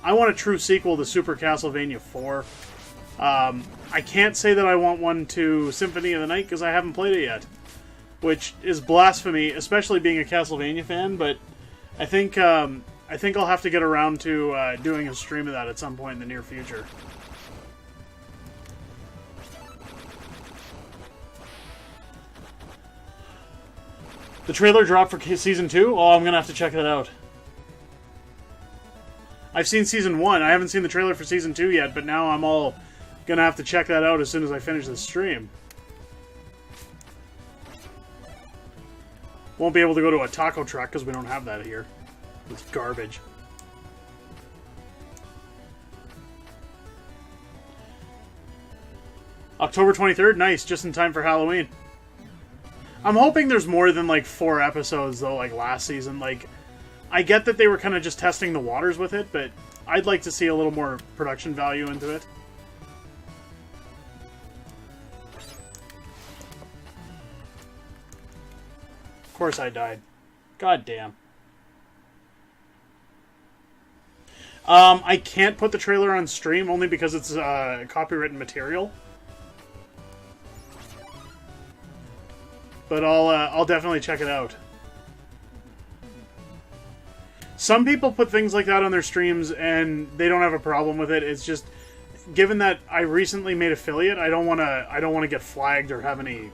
I want a true sequel to Super Castlevania 4. I can't say that I want one to Symphony of the Night because I haven't played it yet, which is blasphemy, especially being a Castlevania fan. But I think I'll have to get around to doing a stream of that at some point in the near future. The trailer dropped for Season 2? Oh, I'm gonna have to check that out. I've seen Season 1. I haven't seen the trailer for Season 2 yet, but now I'm all gonna have to check that out as soon as I finish this stream. Won't be able to go to a taco truck because we don't have that here. It's garbage. October 23rd? Nice, just in time for Halloween. I'm hoping there's more than like 4 episodes though, like last season. Like, I get that they were kind of just testing the waters with it, but I'd like to see a little more production value into it. Of course I died. God damn. I can't put the trailer on stream only because it's copywritten material. But I'll definitely check it out. Some people put things like that on their streams and they don't have a problem with it. It's just, given that I recently made affiliate, I don't want to get flagged or have any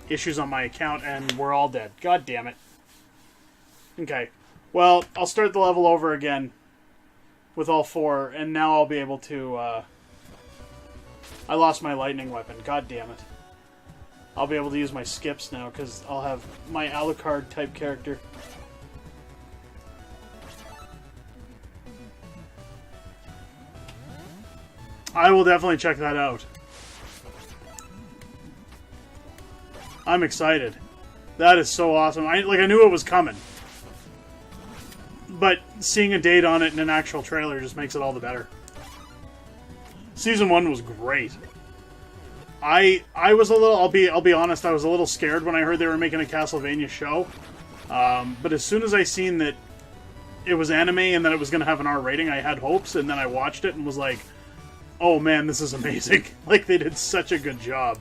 issues on my account, and we're all dead. God damn it. Okay. Well, I'll start the level over again with all 4, and now I'll be able to, I lost my lightning weapon. God damn it. I'll be able to use my skips now, because I'll have my Alucard type character. I will definitely check that out. I'm excited. That is so awesome. I knew it was coming. But seeing a date on it in an actual trailer just makes it all the better. Season 1 was great. I was a little, I'll be honest, I was a little scared when I heard they were making a Castlevania show. But as soon as I seen that it was anime and that it was going to have an R rating, I had hopes, and then I watched it and was like, oh man, this is amazing. Like, they did such a good job.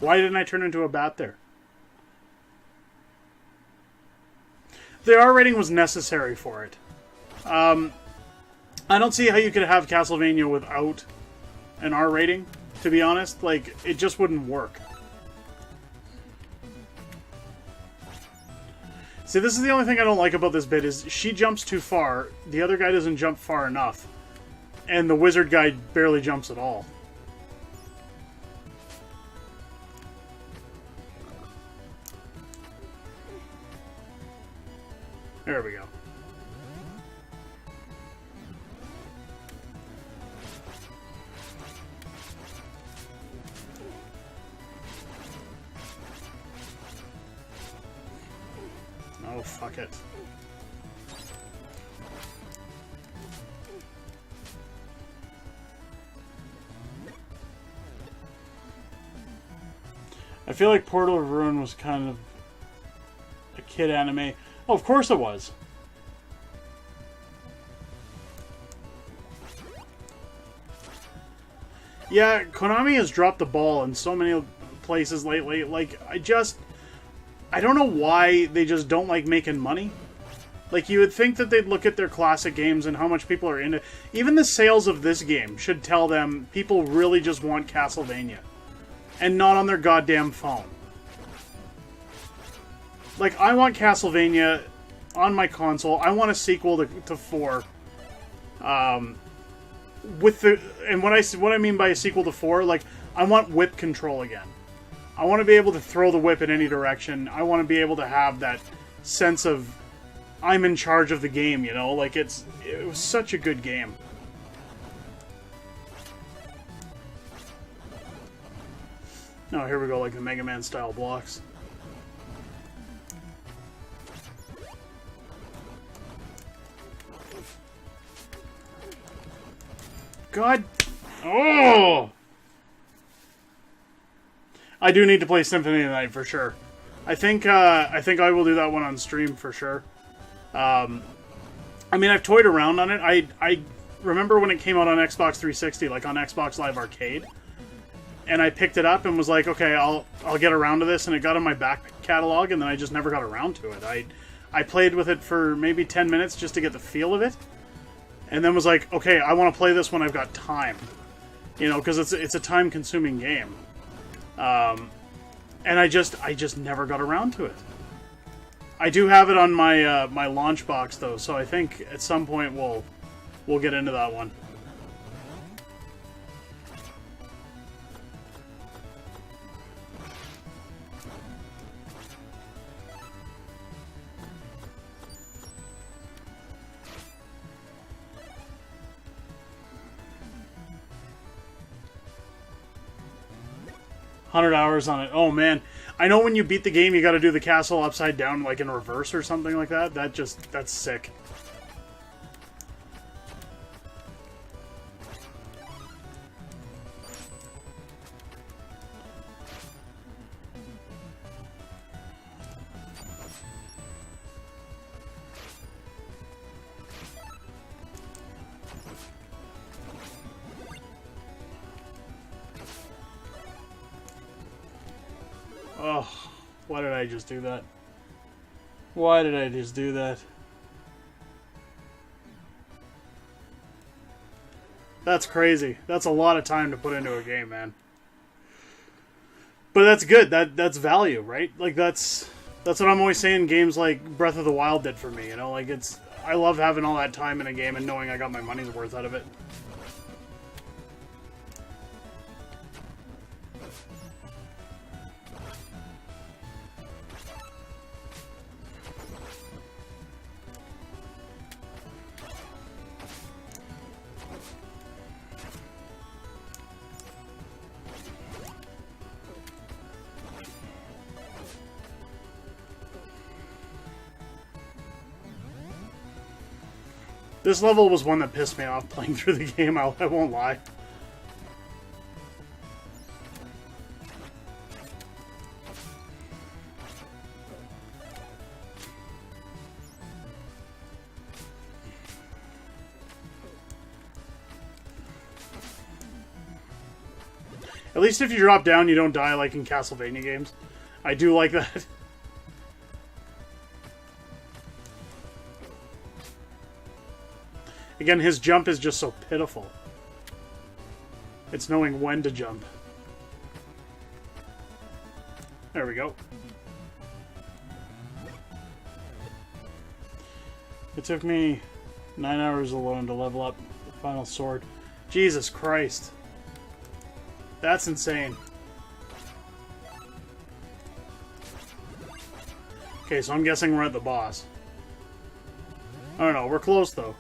Why didn't I turn into a bat there? The R rating was necessary for it. I don't see how you could have Castlevania without an R rating, to be honest. Like, it just wouldn't work. See, this is the only thing I don't like about this bit, is she jumps too far, the other guy doesn't jump far enough, and the wizard guy barely jumps at all. There we go. Oh, fuck it. I feel like Portal of Ruin was kind of a kid anime. Oh, of course it was. Yeah, Konami has dropped the ball in so many places lately. Like, I don't know why they just don't like making money. Like, you would think that they'd look at their classic games and how much people are into. Even the sales of this game should tell them people really just want Castlevania. And not on their goddamn phone. Like, I want Castlevania on my console. I want a sequel to 4. With the, and what I mean by a sequel to 4, like, I want whip control again. I want to be able to throw the whip in any direction. I want to be able to have that sense of I'm in charge of the game, you know? Like, it was such a good game. Oh, here we go, like the Mega Man style blocks. God. Oh! I do need to play Symphony of the Night for sure. I think I will do that one on stream for sure. I mean, I've toyed around on it. I remember when it came out on Xbox 360, like on Xbox Live Arcade, and I picked it up and was like, okay, I'll get around to this, and it got in my back catalog, and then I just never got around to it. I played with it for maybe 10 minutes just to get the feel of it, and then was like, okay, I want to play this when I've got time, you know, because it's a time-consuming game. And I just never got around to it. I do have it on my my launch box though, so I think at some point we'll get into that one. $100 on it. Oh man, I know when you beat the game, you got to do the castle upside down, like in reverse or something like that. That's sick. Oh, why did I just do that? Why did I just do that? That's crazy. That's a lot of time to put into a game, man. But that's good. That's value, right? Like that's what I'm always saying games like Breath of the Wild did for me, you know? Like I love having all that time in a game and knowing I got my money's worth out of it. This level was one that pissed me off playing through the game, I won't lie. At least if you drop down, you don't die like in Castlevania games. I do like that. Again, his jump is just so pitiful. It's knowing when to jump. There we go. It took me 9 hours alone to level up the final sword. Jesus Christ. That's insane. Okay, so I'm guessing we're at the boss. I don't know, we're close though.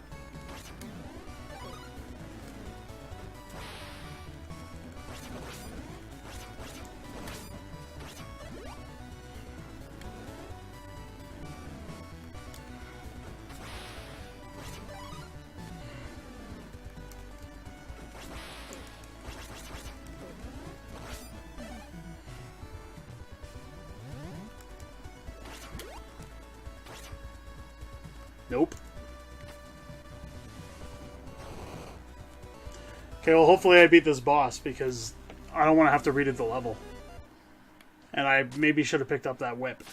Nope. Okay, well hopefully I beat this boss, because I don't want to have to redo the level. And I maybe should have picked up that whip.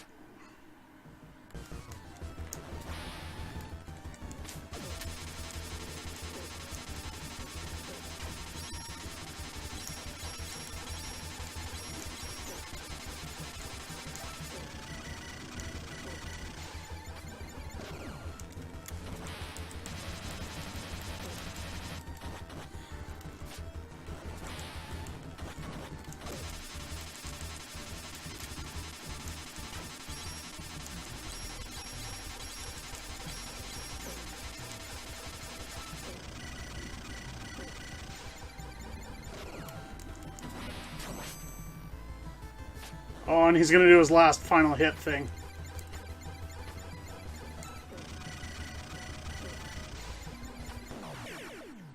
Oh, and he's gonna do his last final hit thing.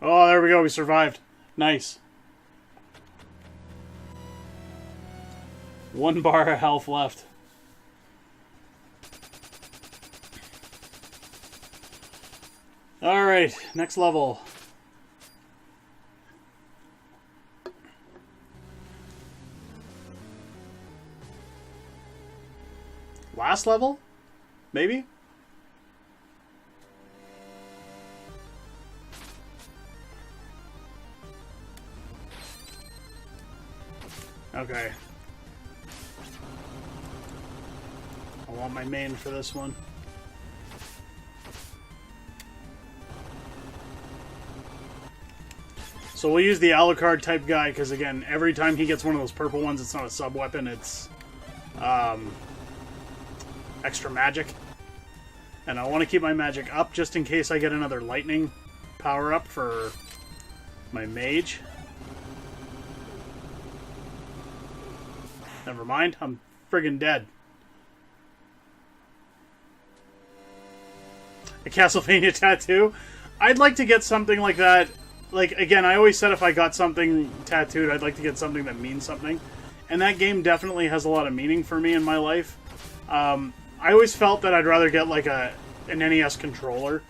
Oh, there we go, we survived. Nice. 1 bar of health left. Alright, next level. Last level? Maybe? Okay. I want my main for this one. So we'll use the Alucard type guy, because again, every time he gets one of those purple ones, it's not a sub-weapon, it's extra magic. And I want to keep my magic up just in case I get another lightning power-up for my mage. Never mind, I'm friggin' dead. A Castlevania tattoo? I'd like to get something like that. Like, again, I always said if I got something tattooed, I'd like to get something that means something. And that game definitely has a lot of meaning for me in my life. I always felt that I'd rather get like an NES controller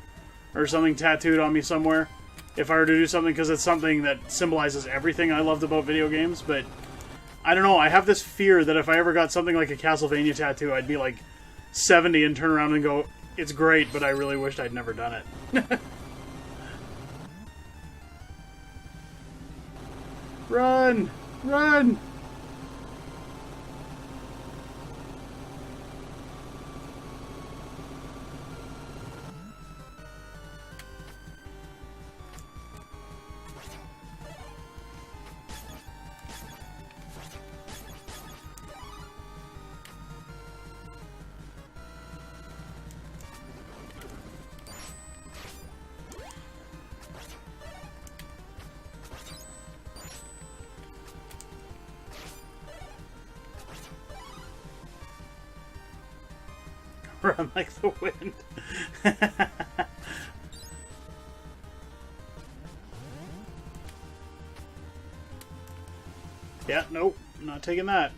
or something tattooed on me somewhere if I were to do something, because it's something that symbolizes everything I loved about video games. But I don't know, I have this fear that if I ever got something like a Castlevania tattoo, I'd be like 70 and turn around and go, it's great, but I really wished I'd never done it. Run! Run! Run like the wind. Yeah, nope, I'm not taking that.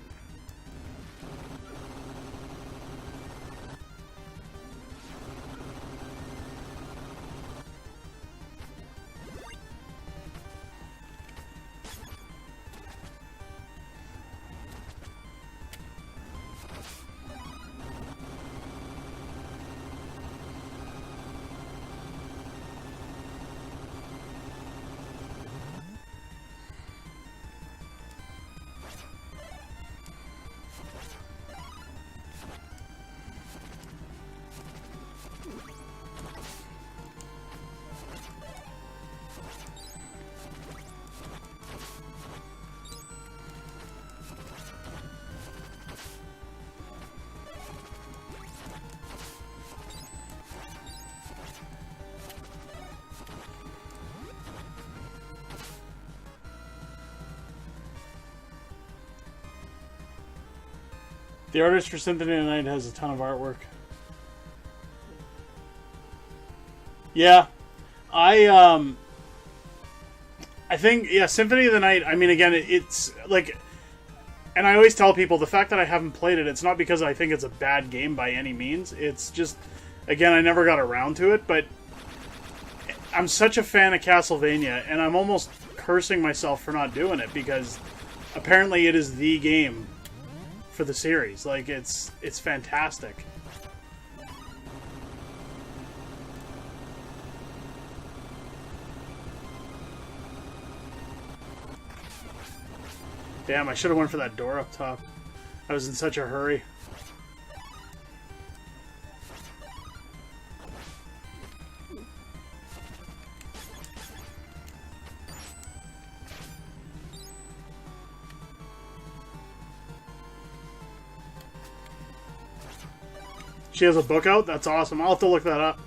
The artist for Symphony of the Night has a ton of artwork. Yeah, I think, yeah, Symphony of the Night, I mean, again, it's like, and I always tell people, the fact that I haven't played it, it's not because I think it's a bad game by any means. It's just, again, I never got around to it, but I'm such a fan of Castlevania, and I'm almost cursing myself for not doing it, because apparently it is the game for the series. Like, it's fantastic. Damn, I should have went for that door up top. I was in such a hurry. She has a book out? That's awesome. I'll have to look that up.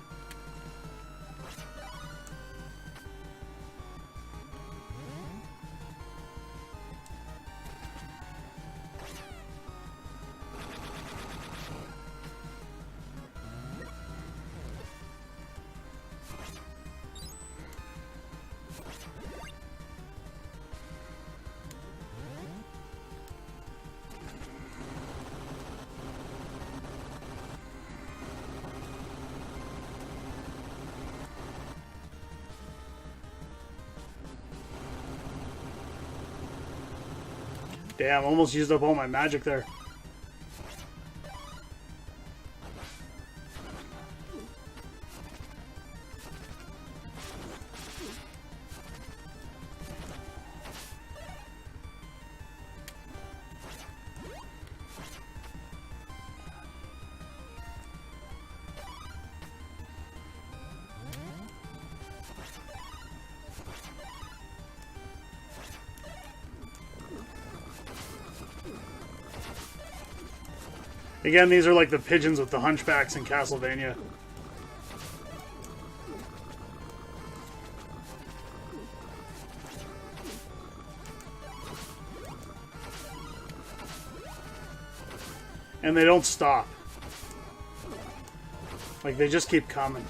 Damn, almost used up all my magic there. Again, these are like the pigeons with the hunchbacks in Castlevania. And they don't stop. Like, they just keep coming.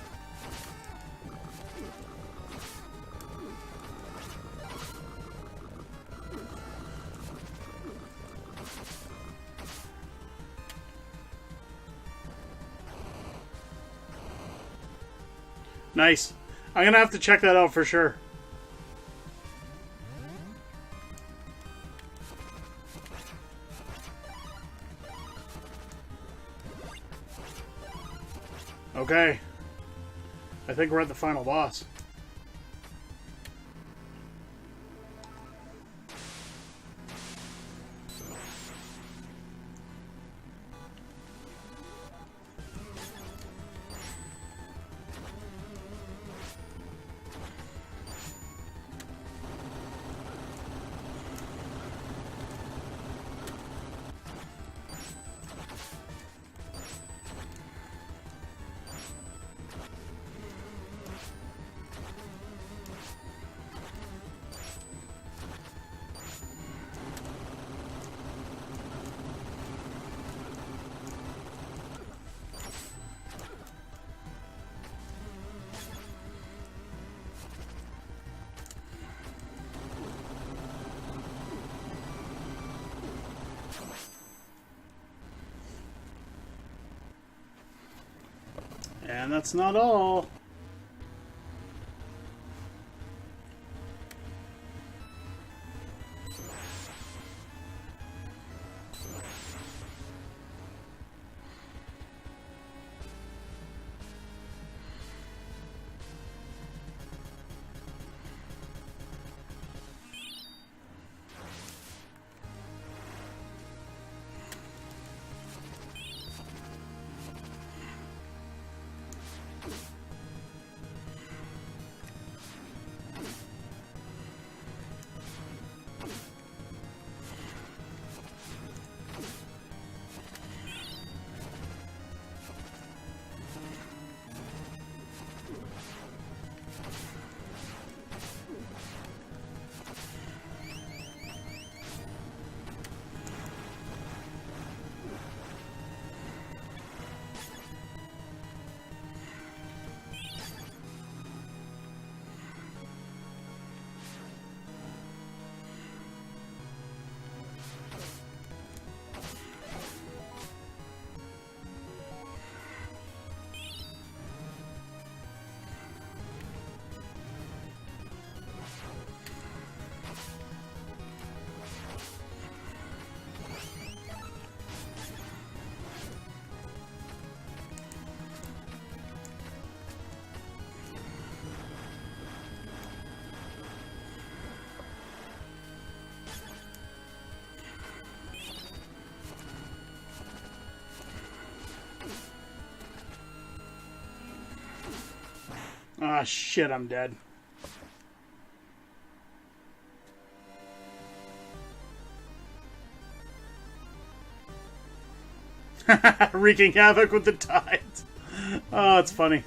Nice. I'm gonna have to check that out for sure. Okay. I think we're at the final boss. And that's not all. Ah, shit, I'm dead. Wreaking havoc with the tides. Oh, it's funny.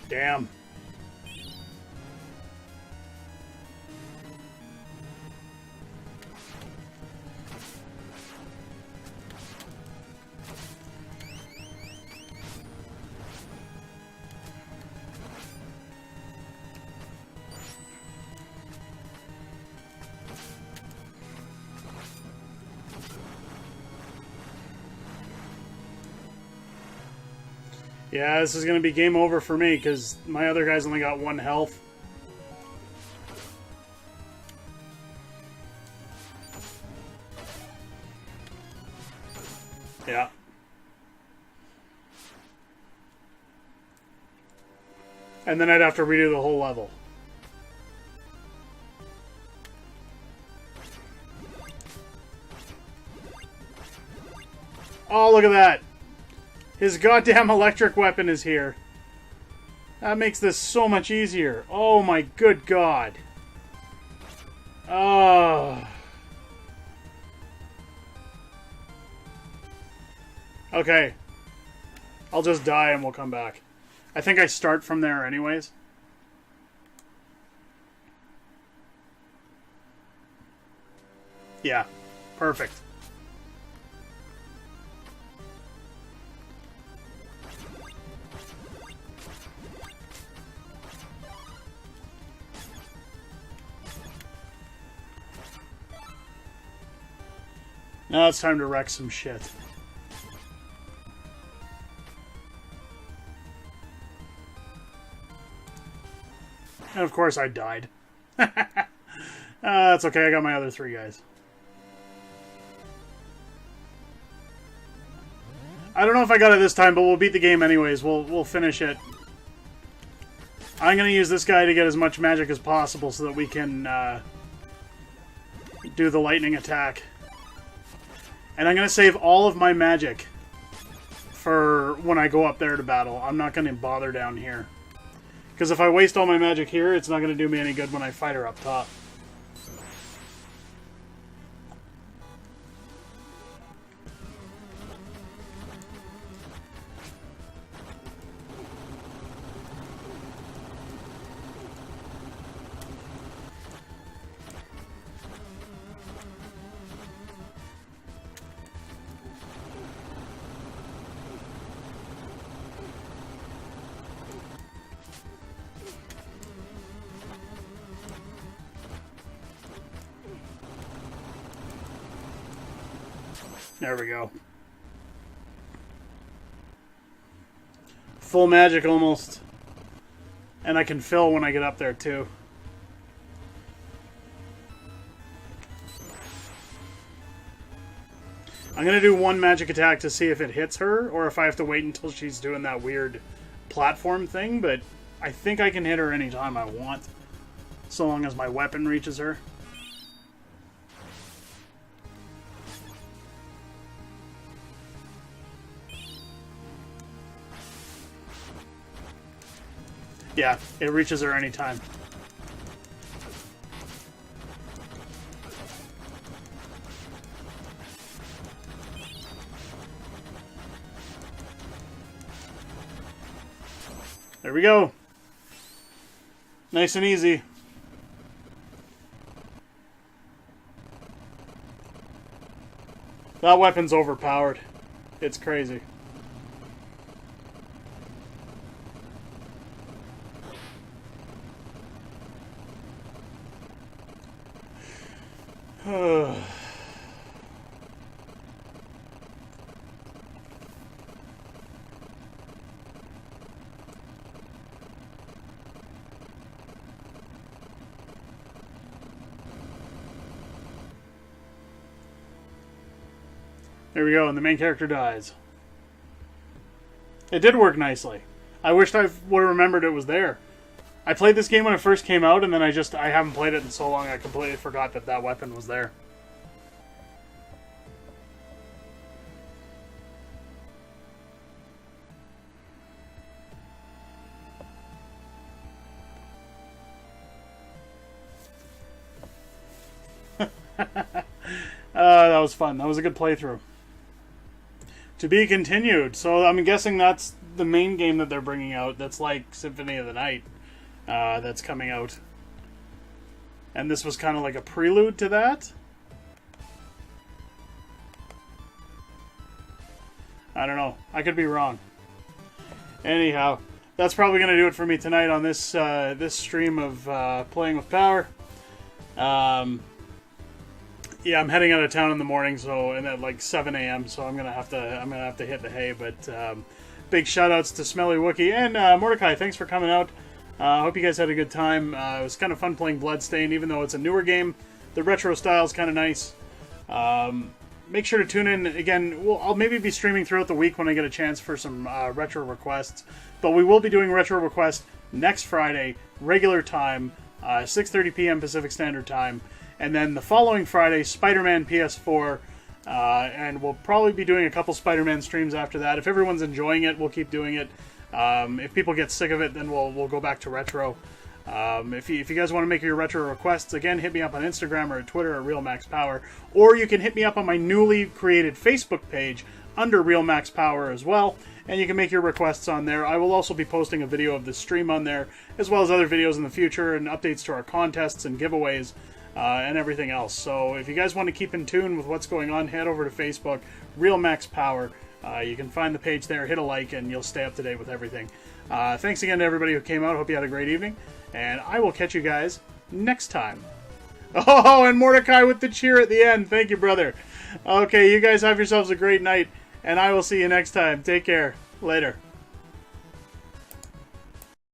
Damn. Yeah, this is going to be game over for me because my other guy's only got 1 health. Yeah. And then I'd have to redo the whole level. Oh, look at that. His goddamn electric weapon is here. That makes this so much easier. Oh my good god. Oh. Okay. I'll just die and we'll come back. I think I start from there anyways. Yeah. Perfect. Now it's time to wreck some shit. And of course I died. That's okay, I got my other 3 guys. I don't know if I got it this time, but we'll beat the game anyways. We'll finish it. I'm going to use this guy to get as much magic as possible so that we can do the lightning attack. And I'm going to save all of my magic for when I go up there to battle. I'm not going to bother down here. Because if I waste all my magic here, it's not going to do me any good when I fight her up top. There we go. Full magic almost. And I can fill when I get up there, too. I'm going to do one magic attack to see if it hits her, or if I have to wait until she's doing that weird platform thing, but I think I can hit her anytime I want, so long as my weapon reaches her. Yeah, it reaches her anytime. There we go. Nice and easy. That weapon's overpowered. It's crazy. There we go, and the main character dies. It did work nicely. I wished I would have remembered it was there. I played this game when it first came out, and then I haven't played it in so long I completely forgot that that weapon was there. That was fun. That was a good playthrough. To be continued. So I'm guessing that's the main game that they're bringing out. That's like Symphony of the Night. That's coming out. And this was kind of like a prelude to that. I don't know. I could be wrong. Anyhow, that's probably going to do it for me tonight on this this stream of playing with Powr. Yeah, I'm heading out of town in the morning, so and at like 7 a.m. So I'm gonna have to hit the hay. But big shout outs to Smelly Wookie and Mordecai. Thanks for coming out. I hope you guys had a good time. It was kind of fun playing Bloodstained, even though it's a newer game. The retro style is kind of nice. Make sure to tune in again. I'll maybe be streaming throughout the week when I get a chance for some retro requests. But we will be doing retro requests next Friday, regular time, 6:30 p.m. Pacific Standard Time. And then the following Friday, Spider-Man PS4, and we'll probably be doing a couple Spider-Man streams after that. If everyone's enjoying it, we'll keep doing it. If people get sick of it, then we'll go back to retro. If you guys want to make your retro requests, again, hit me up on Instagram or Twitter at RealMaxPowr, or you can hit me up on my newly created Facebook page under RealMaxPowr as well, and you can make your requests on there. I will also be posting a video of the stream on there, as well as other videos in the future and updates to our contests and giveaways. And everything else. So if you guys want to keep in tune with what's going on, head over to Facebook, RealMaxPowr. You can find the page there, hit a like, and you'll stay up to date with everything. Thanks again to everybody who came out. Hope you had a great evening. And I will catch you guys next time. Oh, and Mordecai with the cheer at the end. Thank you, brother. Okay, you guys have yourselves a great night, and I will see you next time. Take care. Later.